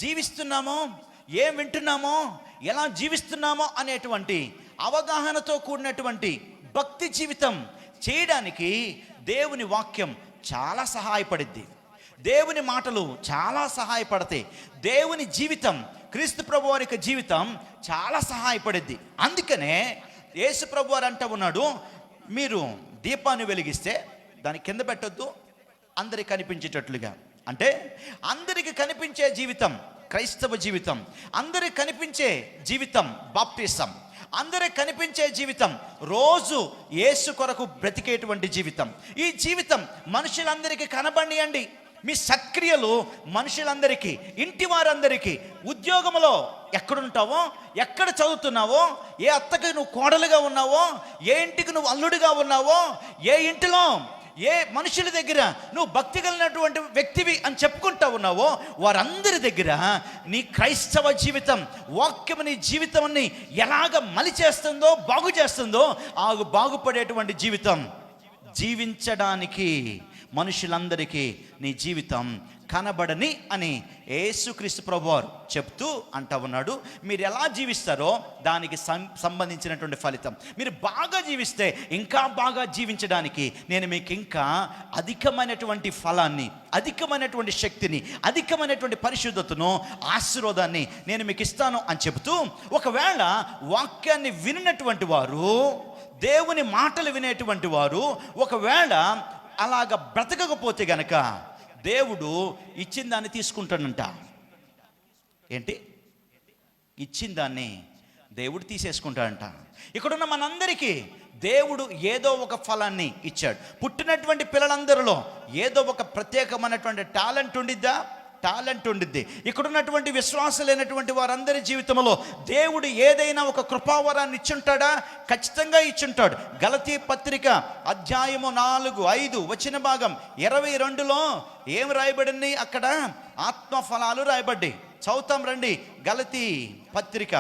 జీవిస్తున్నామో, ఏం వింటున్నామో, ఎలా జీవిస్తున్నామో అనేటువంటి అవగాహనతో కూడినటువంటి భక్తి జీవితం చేయడానికి దేవుని వాక్యం చాలా సహాయపడిద్ది. దేవుని మాటలు చాలా సహాయపడతాయి. దేవుని జీవితం, క్రీస్తు ప్రభు వారి యొక్క జీవితం చాలా సహాయపడిద్ది. అందుకనే యేసు ప్రభు వారు అంటూ ఉన్నాడు, మీరు దీపాన్ని వెలిగిస్తే దాని కింద పెట్టొద్దు, అందరికి కనిపించేటట్లుగా. అంటే అందరికి కనిపించే జీవితం క్రైస్తవ జీవితం, అందరికి కనిపించే జీవితం బాప్టిసం, అందరికి కనిపించే జీవితం రోజు యేసు కొరకు బ్రతికేటువంటి జీవితం. ఈ జీవితం మనుషులందరికీ కనబడియండి. మీ సత్క్రియలు మనుషులందరికీ, ఇంటి వారందరికీ, ఉద్యోగంలో ఎక్కడుంటావో, ఎక్కడ చదువుతున్నావో, ఏ అత్తకి నువ్వు కోడలుగా ఉన్నావో, ఏ ఇంటికి నువ్వు అల్లుడిగా ఉన్నావో, ఏ ఇంటిలో ఏ మనుషుల దగ్గర నువ్వు భక్తి కలిగినటువంటి వ్యక్తివి అని చెప్పుకుంటా ఉన్నావో, వారందరి దగ్గర నీ క్రైస్తవ జీవితం, వాక్యం నీ జీవితాన్ని ఎలాగ మలిచేస్తుందో, బాగు చేస్తుందో, ఆ బాగుపడేటువంటి జీవితం జీవించడానికి మనుషులందరికీ నీ జీవితం కనబడని అని యేసుక్రీస్తు ప్రభువారు చెప్తూ అంటా ఉన్నాడు. మీరు ఎలా జీవిస్తారో దానికి సంబంధించినటువంటి ఫలితం. మీరు బాగా జీవిస్తే ఇంకా బాగా జీవించడానికి నేను మీకు ఇంకా అధికమైనటువంటి ఫలాన్ని, అధికమైనటువంటి శక్తిని, అధికమైనటువంటి పరిశుద్ధతను, ఆశీర్వాదాన్ని నేను మీకు ఇస్తాను అని చెబుతూ, ఒకవేళ వాక్యాన్ని వినినటువంటి వారు, దేవుని మాటలు వినేటువంటి వారు ఒకవేళ అలాగ బ్రతకకపోతే గనక దేవుడు ఇచ్చిన దాన్ని తీసుకుంటాడంట. ఏంటి? ఇచ్చిన దాన్ని దేవుడు తీసేసుకుంటాడంట. ఇక్కడున్న మనందరికీ దేవుడు ఏదో ఒక ఫలాన్ని ఇచ్చాడు. పుట్టినటువంటి పిల్లలందరిలో ఏదో ఒక ప్రత్యేకమైనటువంటి టాలెంట్ ఉండిద్దా? టాలెంట్ ఉండిద్ది. ఇక్కడ ఉన్నటువంటి విశ్వాసులైనటువంటి వారందరి జీవితంలో దేవుడు ఏదైనా ఒక కృపావరాన్ని ఇచ్చుంటాడా? ఖచ్చితంగా ఇచ్చుంటాడు. గలతీ పత్రిక అధ్యాయము 4:5 వచన భాగం 22లో ఏం రాయబడింది? అక్కడ ఆత్మఫలాలు రాయబడ్డాయి. చదువుతాం రండి. గలతీ పత్రిక.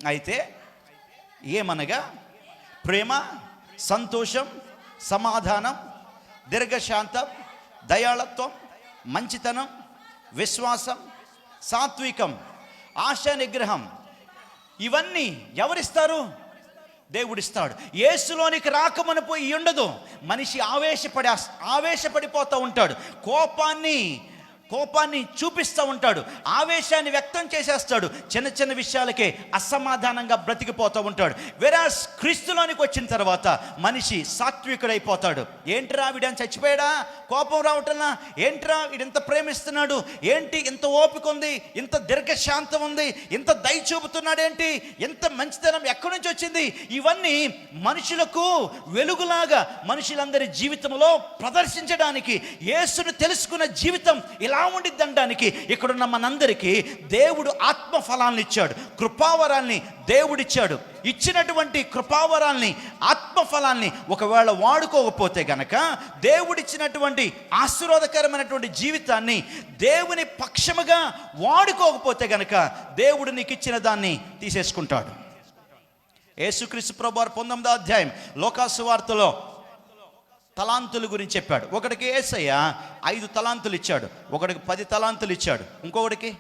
అయితే ఏమనగా ప్రేమ, సంతోషం, సమాధానం, దీర్ఘశాంతం, దయాళత్వం, మంచితనం, విశ్వాసం, సాత్వికం, ఆశా నిగ్రహం. ఇవన్నీ ఎవరిస్తారు? దేవుడిస్తాడు. యేసులోనికి రాకమనుపు ఉండదు. మనిషి ఆవేశపడిపోతూ ఉంటాడు. కోపాన్ని చూపిస్తూ ఉంటాడు. ఆవేశాన్ని వ్యక్తం చేసేస్తాడు. చిన్న చిన్న విషయాలకే అసమాధానంగా బ్రతికిపోతూ ఉంటాడు. వెరాస్ క్రీస్తులోనికి వచ్చిన తర్వాత మనిషి సాత్వికుడైపోతాడు. ఏంట్రా వీడని చచ్చిపోయాడా? కోపం రావటంలా? ఏంట్రా వీడింత ప్రేమిస్తున్నాడు? ఏంటి ఇంత ఓపిక ఉంది? ఇంత దీర్ఘశాంతం ఉంది? ఇంత దయ చూపుతున్నాడేంటి? ఇంత మంచితనం ఎక్కడి నుంచి వచ్చింది? ఇవన్నీ మనుషులకు వెలుగులాగా మనుషులందరి జీవితంలో ప్రదర్శించడానికి, యేసును తెలుసుకున్న జీవితం ఇలా ఉండిద్దనడానికి ఇక్కడున్న మనందరికీ దేవుడు ఆత్మ ఫలాలను ఇచ్చాడు. కృపావరాల్ని దేవుడిచ్చాడు. ఇచ్చినటువంటి కృపావరాల్ని, ఆత్మ ఫలాల్ని ఒకవేళ వాడుకోకపోతే గనక, దేవుడిచ్చినటువంటి ఆశీర్వాదకరమైనటువంటి జీవితాన్ని దేవుని పక్షముగా వాడుకోకపోతే గనక దేవుడు నీకు ఇచ్చిన దాన్ని తీసేసుకుంటాడు. యేసుక్రీస్తు ప్రభువారు 19వ అధ్యాయం లోకాసు వార్తలో తలాంతుల గురించి చెప్పాడు. ఒకడికి యేసయ్య 5 తలాంతులు ఇచ్చాడు, ఒకడికి 10 తలాంతులు ఇచ్చాడు, ఇంకొకడికి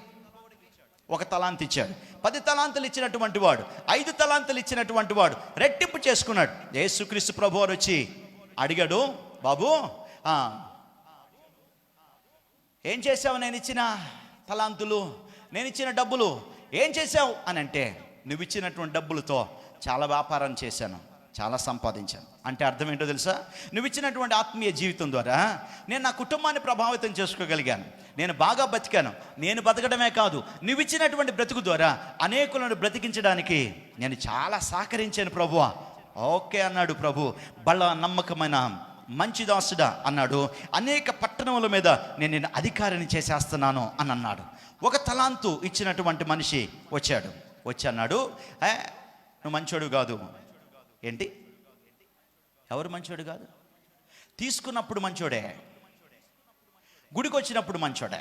1 తలాంతు ఇచ్చాడు. 10 తలాంతులు ఇచ్చినటువంటి వాడు 5 తలాంతులు ఇచ్చినటువంటి వాడు రెట్టింపు చేసుకున్నాడు. యేసుక్రీస్తు ప్రభువారు వచ్చి అడిగాడు, బాబు ఏం చేసావు? నేను ఇచ్చిన తలాంతులు, నేను ఇచ్చిన డబ్బులు ఏం చేసావు అని అంటే, నువ్వు ఇచ్చినటువంటి డబ్బులతో చాలా వ్యాపారం చేశాను, చాలా సంపాదించాను. అంటే అర్థం ఏంటో తెలుసా? నువ్వు ఇచ్చినటువంటి ఆత్మీయ జీవితం ద్వారా నేను నా కుటుంబాన్ని ప్రభావితం చేసుకోగలిగాను, నేను బాగా బతికాను. నేను బతకడమే కాదు, నువ్వు ఇచ్చినటువంటి బ్రతుకు ద్వారా అనేకులను బ్రతికించడానికి నేను చాలా సహకరించాను ప్రభువా. ఓకే అన్నాడు ప్రభు. బల నమ్మకమైన మంచి దాసుడా అన్నాడు. అనేక పట్టణముల మీద నేను నిన్ను అధికారిని చేసేస్తున్నాను అని అన్నాడు. 1 తలాంతు ఇచ్చినటువంటి మనిషి వచ్చి అన్నాడు, నువ్వు మంచోడు కాదు. ఏంటి? ఎవరు మంచోడు కాదు? తీసుకున్నప్పుడు మంచోడే, గుడికి వచ్చినప్పుడు మంచోడే,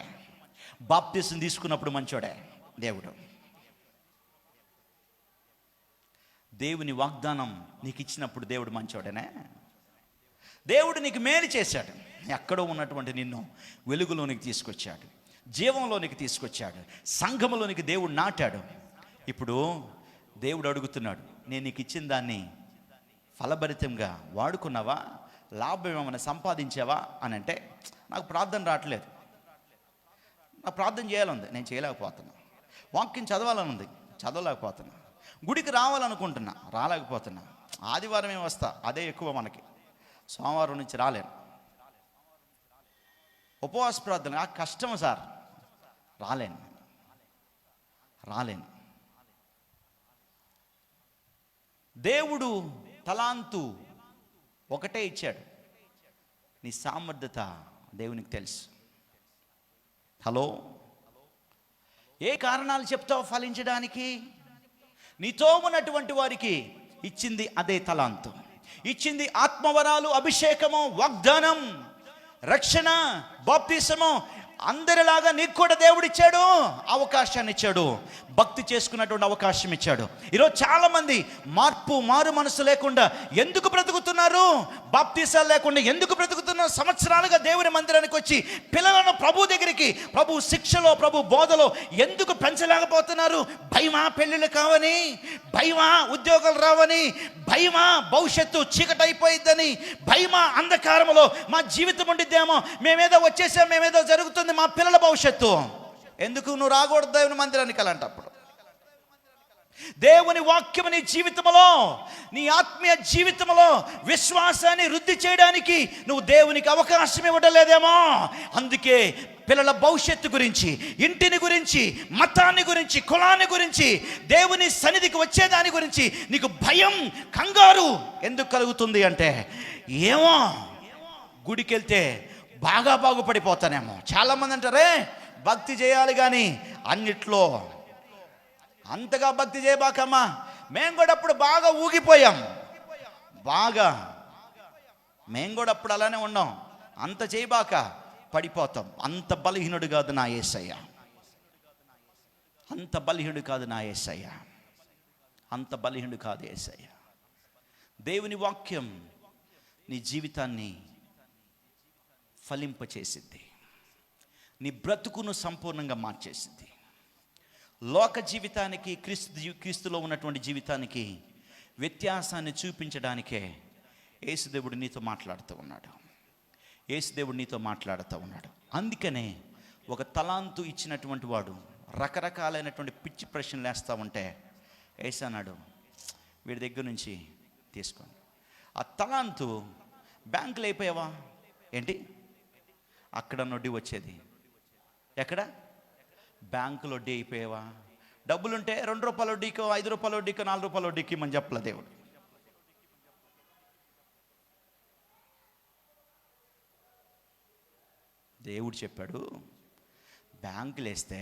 బాప్తిసం తీసుకున్నప్పుడు మంచోడే. దేవుని వాగ్దానం నీకు ఇచ్చినప్పుడు దేవుడు మంచోడేనే. దేవుడు నీకు మేలు చేశాడు. ఎక్కడో ఉన్నటువంటి నిన్ను వెలుగులోనికి తీసుకొచ్చాడు, జీవంలోనికి తీసుకొచ్చాడు, సంఘములోనికి దేవుడు నాటాడు. ఇప్పుడు దేవుడు అడుగుతున్నాడు, నేను నీకు ఇచ్చిన దాన్ని ఫలభరితంగా వాడుకున్నావా? లాభం ఏమైనా సంపాదించావా అని అంటే, నాకు ప్రార్థన రావట్లేదు, నాకు ప్రార్థన చేయాలంది, నేను చేయలేకపోతున్నా. వాక్యం చదవాలని ఉంది, చదవలేకపోతున్నా. గుడికి రావాలనుకుంటున్నా, రాలేకపోతున్నా. ఆదివారమే వస్తా, అదే ఎక్కువ మనకి. సోమవారం నుంచి రాలేను. ఉపవాస ప్రార్థన నాకు కష్టం సార్, రాలేను. దేవుడు తలాంతు ఒకటే ఇచ్చాడు. నీ సామర్థ్యత దేవునికి తెలుసు. హలో, ఏ కారణాలు చెప్తావు ఫలించడానికి? నీతో ఉన్నటువంటి వారికి ఇచ్చింది అదే తలాంతు, ఇచ్చింది ఆత్మవరాలు, అభిషేకము, వాగ్దానం, రక్షణ, బాప్తిసము. అందరిలాగా నీకు కూడా దేవుడు ఇచ్చాడు, అవకాశాన్ని ఇచ్చాడు, భక్తి చేసుకున్నటువంటి అవకాశం ఇచ్చాడు. ఈరోజు చాలామంది మారు మనసు లేకుండా ఎందుకు బ్రతుకుతున్నారు? బాప్తీసాలు లేకుండా ఎందుకు బ్రతుకుతున్నారు? సంవత్సరాలుగా దేవుని మందిరానికి వచ్చి పిల్లలను ప్రభు దగ్గరికి, ప్రభు శిక్షలో, ప్రభు బోధలో ఎందుకు పెంచలేకపోతున్నారు? భయమా పెళ్ళిళ్ళు కావని, భయమా ఉద్యోగాలు రావని, భయమా భవిష్యత్తు చీకటైపోయిద్దని, భయమా అంధకారంలో మా జీవితం ఉండిద్దేమో, మేమేదో వచ్చేసాం, మేమేదో జరుగుతుంది, మా పిల్లల భవిష్యత్తు. ఎందుకు నువ్వు రాకూడదు దేవుని మందిరానికి? అలాంటప్పుడు దేవుని వాక్యం నీ జీవితంలో, నీ ఆత్మీయ జీవితంలో విశ్వాసాన్ని వృద్ధి చేయడానికి నువ్వు దేవునికి అవకాశం ఇవ్వడం లేదేమో. అందుకే పిల్లల భవిష్యత్తు గురించి, ఇంటిని గురించి, మతాన్ని గురించి, కులాన్ని గురించి, దేవుని సన్నిధికి వచ్చేదాని గురించి నీకు భయం, కంగారు ఎందుకు కలుగుతుంది అంటే, ఏమో గుడికి వెళ్తే బాగా బాగుపడిపోతానేమో. చాలామంది అంటారే భక్తి చేయాలి కానీ అన్నిట్లో అంతగా భక్తి చేయబాకమ్మా. మేము కూడా అప్పుడు బాగా ఊగిపోయాం, మేము కూడా అప్పుడు అలానే ఉన్నాం. అంత చేయబాక పడిపోతాం. అంత బలహీనుడు కాదు నా యేసయ్య, అంత బలహీనుడు కాదు నా యేసయ్య, అంత బలహీనుడు కాదు యేసయ్య. దేవుని వాక్యం నీ జీవితాన్ని ఫలింపచేసింది, నీ బ్రతుకును సంపూర్ణంగా మార్చేసింది. లోక జీవితానికి క్రీస్తులో ఉన్నటువంటి జీవితానికి వ్యత్యాసాన్ని చూపించడానికే యేసుదేవుడు నీతో మాట్లాడుతూ ఉన్నాడు. యేసుదేవుడు నీతో మాట్లాడుతూ ఉన్నాడు. అందుకనే ఒక తలాంతు ఇచ్చినటువంటి వాడు రకరకాలైనటువంటి పిచ్చి ప్రశ్నలు వేస్తూ ఉంటే యేసు అన్నాడు, వీడి దగ్గర నుంచి తీసుకోండి. ఆ తలాంతు బ్యాంకులో అయిపోయావా ఏంటి? అక్కడ నొడ్డి వచ్చేది. ఎక్కడ? బ్యాంకులో వడ్డీ అయిపోయావా? డబ్బులుంటే 2 రూపాయల వడ్డీకో 5 రూపాయల వడ్డీకో 4 రూపాయల వడ్డీకి మనం చెప్పలే దేవుడు. దేవుడు చెప్పాడు, బ్యాంకులు వేస్తే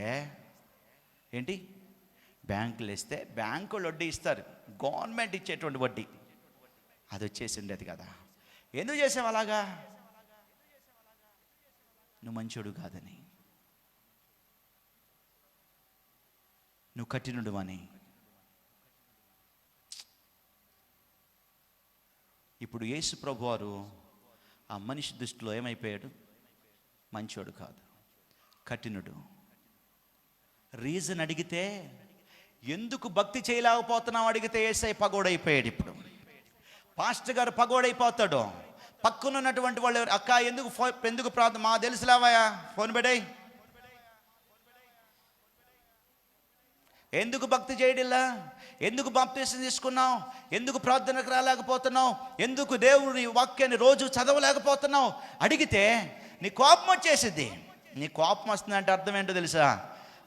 ఏంటి? బ్యాంకులు వేస్తే బ్యాంకు వాళ్ళు వడ్డీ ఇస్తారు, గవర్నమెంట్ ఇచ్చేటువంటి వడ్డీ అది వచ్చేసి ఉండేది కదా. ఎందుకు చేసావు అలాగా? నువ్వు మంచోడు కాదని, నువ్వు కఠినుడు అని. ఇప్పుడు యేసు ప్రభువారు ఆ మనిషి దృష్టిలో ఏమైపోయాడు? మంచోడు కాదు, కఠినుడు. రీజన్ అడిగితే, ఎందుకు భక్తి చేయలేకపోతున్నావు అడిగితే యేసయ్య పగోడైపోయాడు. ఇప్పుడు పాస్టర్ గారు పగోడైపోతాడు. పక్కనున్నటువంటి వాళ్ళు, అక్క ఎందుకు ప్రార్థన, మా తెలుసులేవయా, ఫోన్ పెట్టాయి, ఎందుకు భక్తి చేయడిల్లా, ఎందుకు బాప్తీసం తీసుకున్నావు, ఎందుకు ప్రార్థనకు రాలేకపోతున్నావు, ఎందుకు దేవుని వాక్యాన్ని రోజు చదవలేకపోతున్నావు అడిగితే నీ కోపం వచ్చేసిద్ది. నీ కోపం వస్తుందంటే అర్థం ఏంటో తెలుసా?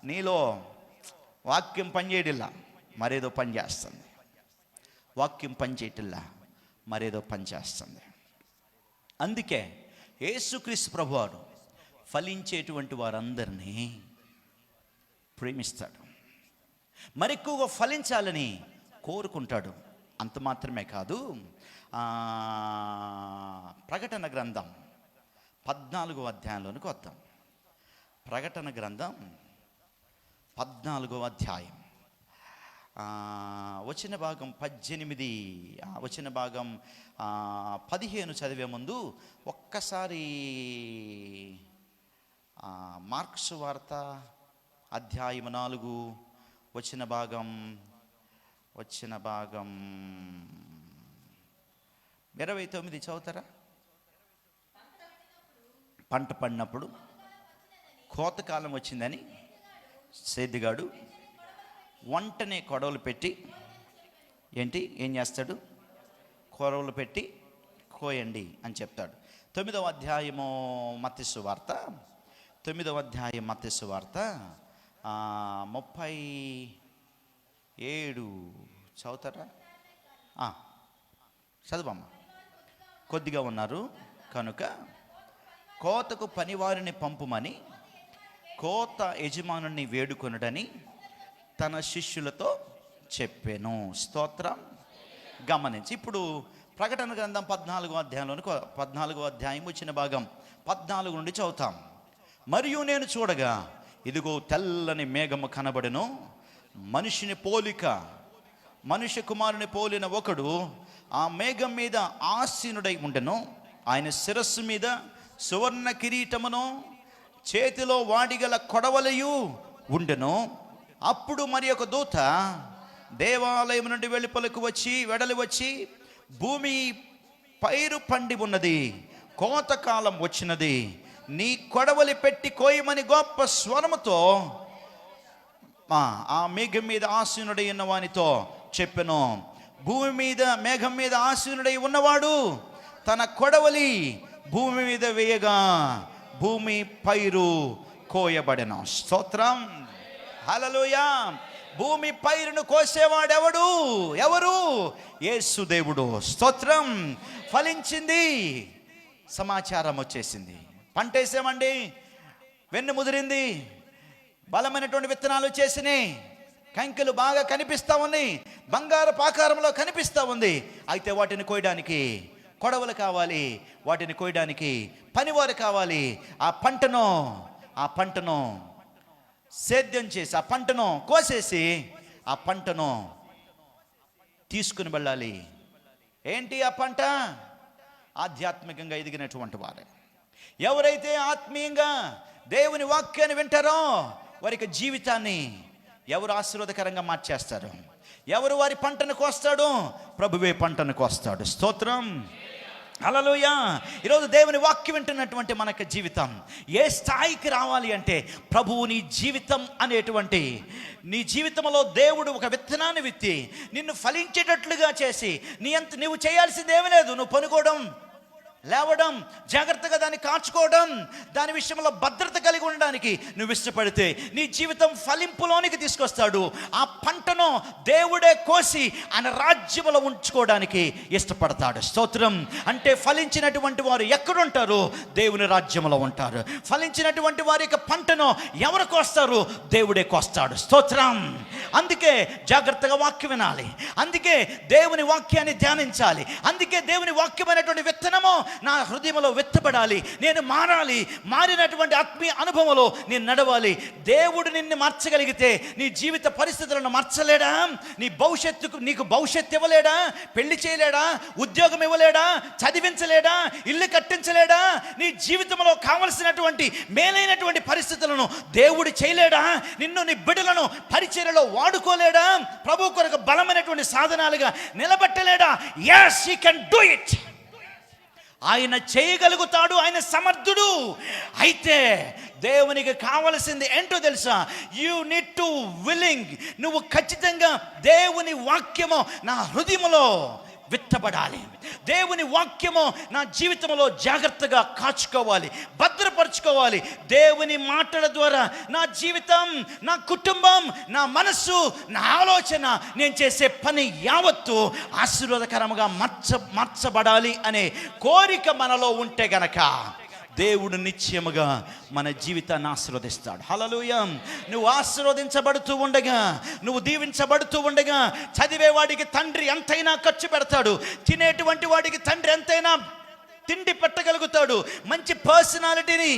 నీలో వాక్యం పనిచేయడిల్లా, మరేదో పని చేస్తుంది. వాక్యం పని చేయటిల్లా, మరేదో పని చేస్తుంది. అందుకే యేసుక్రీస్తు ప్రభువారు ఫలించేటువంటి వారందరినీ ప్రేమిస్తాడు, మరెక్కువగా ఫలించాలని కోరుకుంటాడు. అంత మాత్రమే కాదు, ప్రకటన గ్రంథం 14వ అధ్యాయంలోనికి వద్దాం. ప్రకటన గ్రంథం 14వ అధ్యాయం వచ్చిన భాగం 18, వచ్చిన భాగం 15 చదివే ముందు ఒక్కసారి మార్క్స్ వార్త అధ్యాయం 4 వచ్చిన భాగం 29 చదువుతారా? పంట పడినప్పుడు కోతకాలం వచ్చిందని సేద్దిగాడు వంటనే కొడవలు పెట్టి ఏం చేస్తాడు? కొడవలు పెట్టి కోయండి అని చెప్తాడు. 9వ అధ్యాయము మత్తయి వార్త 37 చదువుతారా? చదువమ్మా. కొద్దిగా ఉన్నారు కనుక కోతకు పనివారిని పంపుమని కోత యజమానుని వేడుకొనుడని తన శిష్యులతో చెప్పాను. స్తోత్రం. గమనించి ఇప్పుడు ప్రకటన గ్రంథం 14వ అధ్యాయంలోని 14వ అధ్యాయం వచ్చిన భాగం 14 నుండి చదువుతాం. మరియు నేను చూడగా ఇదిగో తెల్లని మేఘము కనబడెను, మనిషి కుమారుని పోలిన ఒకడు ఆ మేఘం మీద ఆసీనుడై ఉండెను. ఆయన శిరస్సు మీద సువర్ణ కిరీటమును, చేతిలో వాడిగల కొడవలయు ఉండెను. అప్పుడు మరి ఒక దూత దేవాలయం నుండి వెడలి వచ్చి భూమి పైరు పండి ఉన్నది, కోతకాలం వచ్చినది, నీ కొడవలి పెట్టి కోయమని గొప్ప స్వరముతో ఆ మేఘం మీద ఆసీనుడై ఉన్న వానితో చెప్పెను. భూమి మీద మేఘం మీద ఆసీనుడై ఉన్నవాడు తన కొడవలి భూమి మీద వేయగా భూమి పైరు కోయబడెను. స్తోత్రం. హల్లెలూయా. భూమి పైరును కోసేవాడెవడు? ఎవరు? యేసుదేవుడు. స్తోత్రం. ఫలించింది, సమాచారం వచ్చేసింది. పంట వేసామండి, వెన్ను ముదిరింది, బలమైనటువంటి విత్తనాలు చేసినాయి, కంకెలు బాగా కనిపిస్తూ ఉన్నాయి, బంగారు ఆకారంలో కనిపిస్తూ ఉంది. అయితే వాటిని కోయడానికి కొడవలు కావాలి, వాటిని కోయడానికి పనివారు కావాలి. ఆ పంటను సేద్యం చేసి, ఆ పంటను కోసేసి, ఆ పంటను తీసుకుని వెళ్ళాలి. ఏంటి ఆ పంట? ఆధ్యాత్మికంగా ఎదిగినటువంటి వారే. ఎవరైతే ఆత్మీయంగా దేవుని వాక్యాన్ని వింటారో వారికి జీవితాన్ని ఎవరు ఆశీర్వాదకరంగా మార్చేస్తారు? ఎవరు వారి పంటను కోస్తాడు? ప్రభువే పంటను కోస్తాడు. స్తోత్రం, హల్లెలూయా. ఈరోజు దేవుని వాక్యం వింటున్నటువంటి మనకు జీవితం ఏ స్థాయికి రావాలి అంటే, ప్రభువు నీ జీవితం అనేటువంటి నీ జీవితంలో దేవుడు ఒక విత్తనాన్ని విత్తి నిన్ను ఫలించేటట్లుగా చేసి, నువ్వు చేయాల్సింది ఏమీ లేదు. నువ్వు పనుకోవడం, లేవడం, జాగ్రత్తగా దాన్ని కాచుకోవడం, దాని విషయంలో భద్రత కలిగి ఉండడానికి నువ్వు ఇష్టపడితే నీ జీవితం ఫలింపులోనికి తీసుకొస్తాడు. ఆ పంటను దేవుడే కోసి ఆయన రాజ్యంలో ఉంచుకోవడానికి ఇష్టపడతాడు. స్తోత్రం. అంటే ఫలించినటువంటి వారు ఎక్కడుంటారు? దేవుని రాజ్యంలో ఉంటారు. ఫలించినటువంటి వారి యొక్క పంటను ఎవరు కోస్తారు? దేవుడే కోస్తాడు. స్తోత్రం. అందుకే జాగ్రత్తగా వాక్యం వినాలి, అందుకే దేవుని వాక్యాన్ని ధ్యానించాలి, అందుకే దేవుని వాక్యమైనటువంటి విత్తనము నా హృదయంలో విత్తబడాలి. నేను మారాలి, మారినటువంటి ఆత్మీయ అనుభవంలో నేను నడవాలి. దేవుడు నిన్ను మార్చగలిగితే నీ జీవిత పరిస్థితులను మార్చలేడా? నీ భవిష్యత్తుకు నీకు భవిష్యత్తు ఇవ్వలేడా? పెళ్లి చేయలేడా? ఉద్యోగం ఇవ్వలేడా? చదివించలేడా? ఇల్లు కట్టించలేడా? నీ జీవితంలో కావలసినటువంటి మేలైనటువంటి పరిస్థితులను దేవుడు చేయలేడా? నిన్ను నీ బిడ్డలను పరిచర్యలో వాడుకోలేడా? ప్రభు కొరకు బలమైనటువంటి సాధనాలుగా నిలబెట్టలేడా? yes he can do it. ఆయన చేయగలుగుతాడు, ఆయన సమర్థుడు. అయితే దేవునికి కావలసింది ఏంటో తెలుసా? You need to willing. నువ్వు ఖచ్చితంగా దేవుని వాక్యము నా హృదయములో విత్తబడాలి. దేవుని వాక్యము నా జీవితంలో జాగ్రత్తగా కాచుకోవాలి, భద్రపరచుకోవాలి. దేవుని మాటల ద్వారా నా జీవితం, నా కుటుంబం, నా మనస్సు, నా ఆలోచన, నేను చేసే పని యావత్తు ఆశీర్వాదకరంగా మార్చబడాలి అనే కోరిక మనలో ఉంటే గనక దేవుడు నిశ్చయముగా మన జీవితాన్ని ఆశీర్వదిస్తాడు. హల్లెలూయా. నువ్వు ఆశీర్వదించబడుతూ ఉండగా, నువ్వు దీవించబడుతూ ఉండగా, చదివేవాడికి తండ్రి ఎంతైనా ఖర్చు పెడతాడు, తినేటువంటి వాడికి తండ్రి ఎంతైనా తిండి పెట్టగలుగుతాడు. మంచి పర్సనాలిటీని,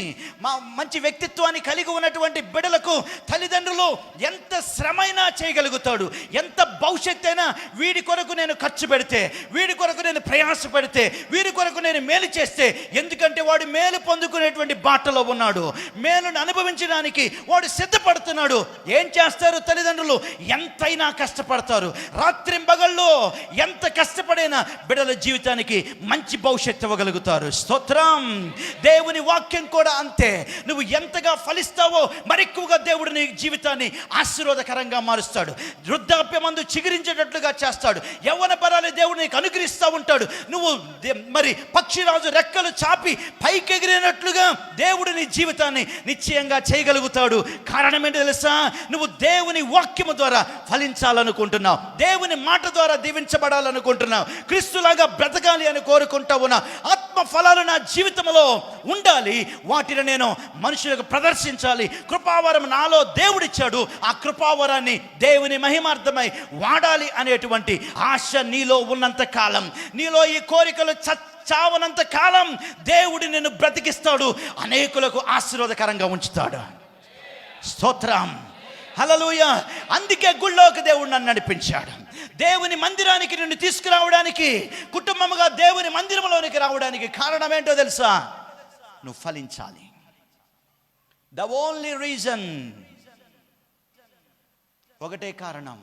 మంచి వ్యక్తిత్వాన్ని కలిగి ఉన్నటువంటి బిడ్డలకు తల్లిదండ్రులు ఎంత శ్రమైనా చేయగలుగుతాడు. ఎంత భవిష్యత్తు అయినా వీడి కొరకు నేను ఖర్చు పెడితే, వీడి కొరకు నేను ప్రయాస పెడితే, వీడి కొరకు నేను మేలు చేస్తే, ఎందుకంటే వాడు మేలు పొందుకునేటువంటి బాటలో ఉన్నాడు, మేలును అనుభవించడానికి వాడు సిద్ధపడుతున్నాడు. ఏం చేస్తారు తల్లిదండ్రులు? ఎంతైనా కష్టపడతారు. రాత్రింబగళ్ళు ఎంత కష్టపడైనా బిడ్డల జీవితానికి మంచి భవిష్యత్తు ఇవ్వగలుగుతారు. స్తోత్రం. దేవుని వాక్యం కూడా అంతే. నువ్వు ఎంతగా ఫలిస్తావో మరెక్కువగా దేవుడు నీ జీవితాన్ని ఆశీర్వాదకరంగా మారుస్తాడు. వృద్ధాప్యమందు చిగురించేటట్లుగా చేస్తాడు. యవ్వన పరాలు దేవుడు నీకు అనుగ్రహిస్తూ ఉంటాడు. నువ్వు మరి పక్షిరాజు రెక్కలు చాపి పైకెగిరినట్లుగా దేవుడు నీ జీవితాన్ని నిశ్చయంగా చేయగలుగుతాడు. కారణం ఏంటో తెలుసా? నువ్వు దేవుని వాక్యము ద్వారా ఫలించాలనుకుంటున్నావు, దేవుని మాట ద్వారా దీవించబడాలనుకుంటున్నావు, క్రీస్తులాగా బ్రతకాలి అని కోరుకుంటా ఉన్నా. ఆత్మ ఫలాలు నా జీవితంలో ఉండాలి, వాటిని నేను మనుషులకు ప్రదర్శించాలి. కృపావరం నాలో దేవుడిచ్చాడు, ఆ కృపావరాన్ని దేవుని మహిమార్థమై వాడాలి అనేటువంటి ఆశ నీలో ఉన్నంత కాలం, నీలో ఈ కోరికలు చావనంత కాలం దేవుడు నిన్ను బ్రతికిస్తాడు, అనేకులకు ఆశీర్వాదకరంగా ఉంచుతాడు. స్తోత్రం, హల్లెలూయా. అందుకే గుళ్ళోకి దేవుడు నన్ను నడిపించాడు. దేవుని మందిరానికి నిన్ను తీసుకురావడానికి, కుటుంబముగా దేవుని మందిరంలోనికి రావడానికి కారణం ఏంటో తెలుసా? నువ్వు ఫలించాలి. ద ఓన్లీ రీజన్, ఒకటే కారణం,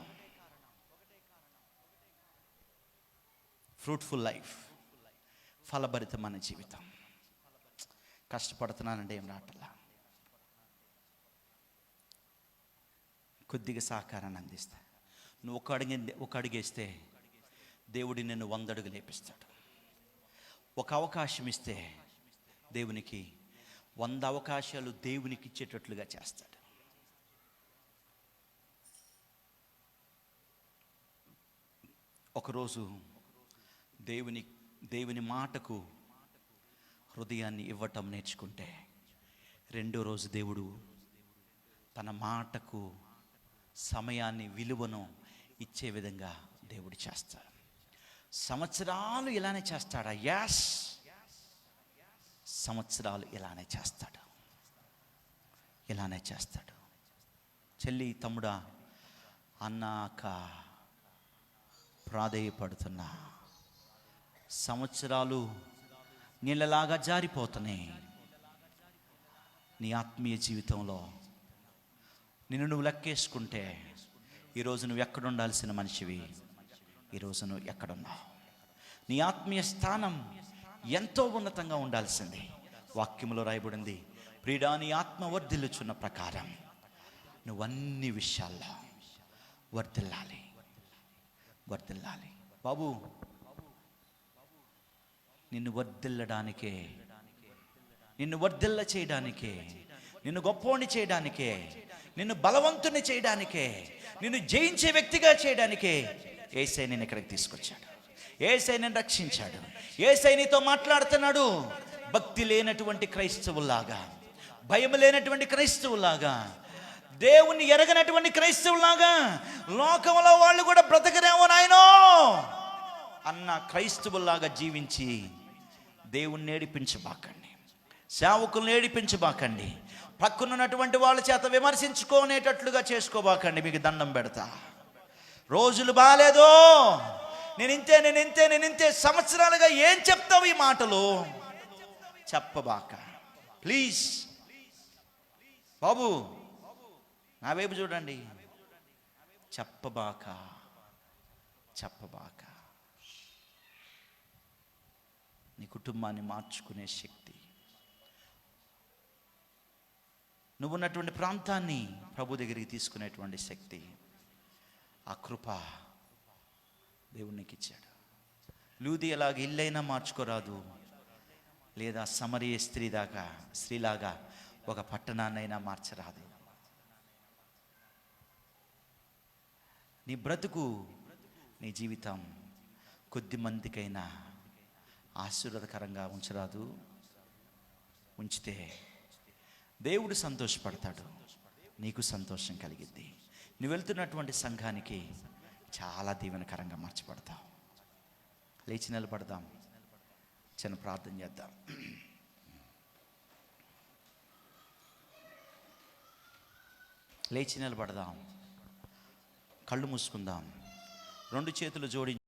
ఫ్రూట్ఫుల్ లైఫ్, ఫలభరితమైన జీవితం. కష్టపడుతున్నానంటే ఏం రావట్లా, కొద్దిగా సహకారాన్ని అందిస్తా. నువ్వు ఒక అడుగేస్తే దేవుడి నిన్ను 100 అడుగులు లేపిస్తాడు. ఒక అవకాశం ఇస్తే దేవునికి 100 అవకాశాలు దేవునికి ఇచ్చేటట్లుగా చేస్తాడు. ఒకరోజు దేవుని మాటకు హృదయాన్ని ఇవ్వటం నేర్చుకుంటే రెండో రోజు దేవుడు తన మాటకు సమయాన్ని, విలువను ఇచ్చే విధంగా దేవుడు చేస్తాడు. సంవత్సరాలు ఇలానే చేస్తాడా? యాస్, సంవత్సరాలు ఇలానే చేస్తాడు, ఇలానే చేస్తాడు. చెల్లి, తమ్ముడా, అన్న, అక్క, ప్రాధేయపడుతున్నా, సంవత్సరాలు నీళ్ళలాగా జారిపోతున్నాయి. నీ ఆత్మీయ జీవితంలో నిన్ను నువ్వు లెక్కేసుకుంటే ఈరోజు నువ్వు ఎక్కడ ఉండాల్సిన మనిషివి, ఈరోజు నువ్వు ఎక్కడున్నావు? నీ ఆత్మీయ స్థానం ఎంతో ఉన్నతంగా ఉండాల్సింది. వాక్యములో రాయబడింది, ప్రియుడా, నీ ఆత్మ వర్ధిల్లుచున్న ప్రకారం నువ్వన్ని విషయాల్లో వర్ధిల్లాలి, వర్ధిల్లాలి. బాబు, నిన్ను వర్ధిల్లడానికే, నిన్ను వర్ధిల్ల చేయడానికే, నిన్ను గొప్పోని చేయడానికే, నిన్ను బలవంతుని చేయడానికే, నిన్ను జయించే వ్యక్తిగా చేయడానికే యేసయ్య నిన్ను ఇక్కడికి తీసుకొచ్చాడు. యేసయ్య నిన్ను రక్షించాడు. యేసయ్య నీతో మాట్లాడుతున్నాడు. భక్తి లేనటువంటి క్రైస్తవులాగా, భయం లేనటువంటి క్రైస్తవులాగా, దేవుణ్ణి ఎరగనటువంటి క్రైస్తవులాగా లోకంలో వాళ్ళు కూడా బ్రతకరేమో నాయనో అన్న క్రైస్తవులాగా జీవించి దేవుణ్ణి ఏడిపించబాకండి, సేవకులను ఏడిపించబాకండి, పక్కనున్నటువంటి వాళ్ళ చేత విమర్శించుకునేటట్లుగా చేసుకోబాకండి. మీకు దండం పెడతా. రోజులు బాగాలేదు, నేనింతే సంవత్సరాలుగా ఏం చెప్తావు ఈ మాటలు? చెప్పబాక ప్లీజ్. బాబు, నా వైపు చూడండి. చెప్పబాక. నీ కుటుంబాన్ని మార్చుకునే శక్తి, నువ్వున్నటువంటి ప్రాంతాన్ని ప్రభు దగ్గరికి తీసుకునేటువంటి శక్తి, ఆ కృప దేవుడు నీకు ఇచ్చాడు. లూది అలాగ ఇల్లైనా మార్చుకోరాదు, లేదా సమరయ స్త్రీలాగా ఒక పట్టణాన్నైనా మార్చరాదు. నీ బ్రతుకు, నీ జీవితం కొద్ది మందికైనా ఆశీర్వాదకరంగా ఉంచరాదు. ఉంచితే దేవుడు సంతోషపడతాడు, నీకు సంతోషం కలిగిద్ది. నువ్వు వెళ్తున్నటువంటి సంఘానికి చాలా దీవెనకరంగా మార్చబడతావు. లేచి నిలబడదాం, చిన్న ప్రార్థన చేద్దాం. లేచి నిలబడదాం, కళ్ళు మూసుకుందాం, రెండు చేతులు జోడించి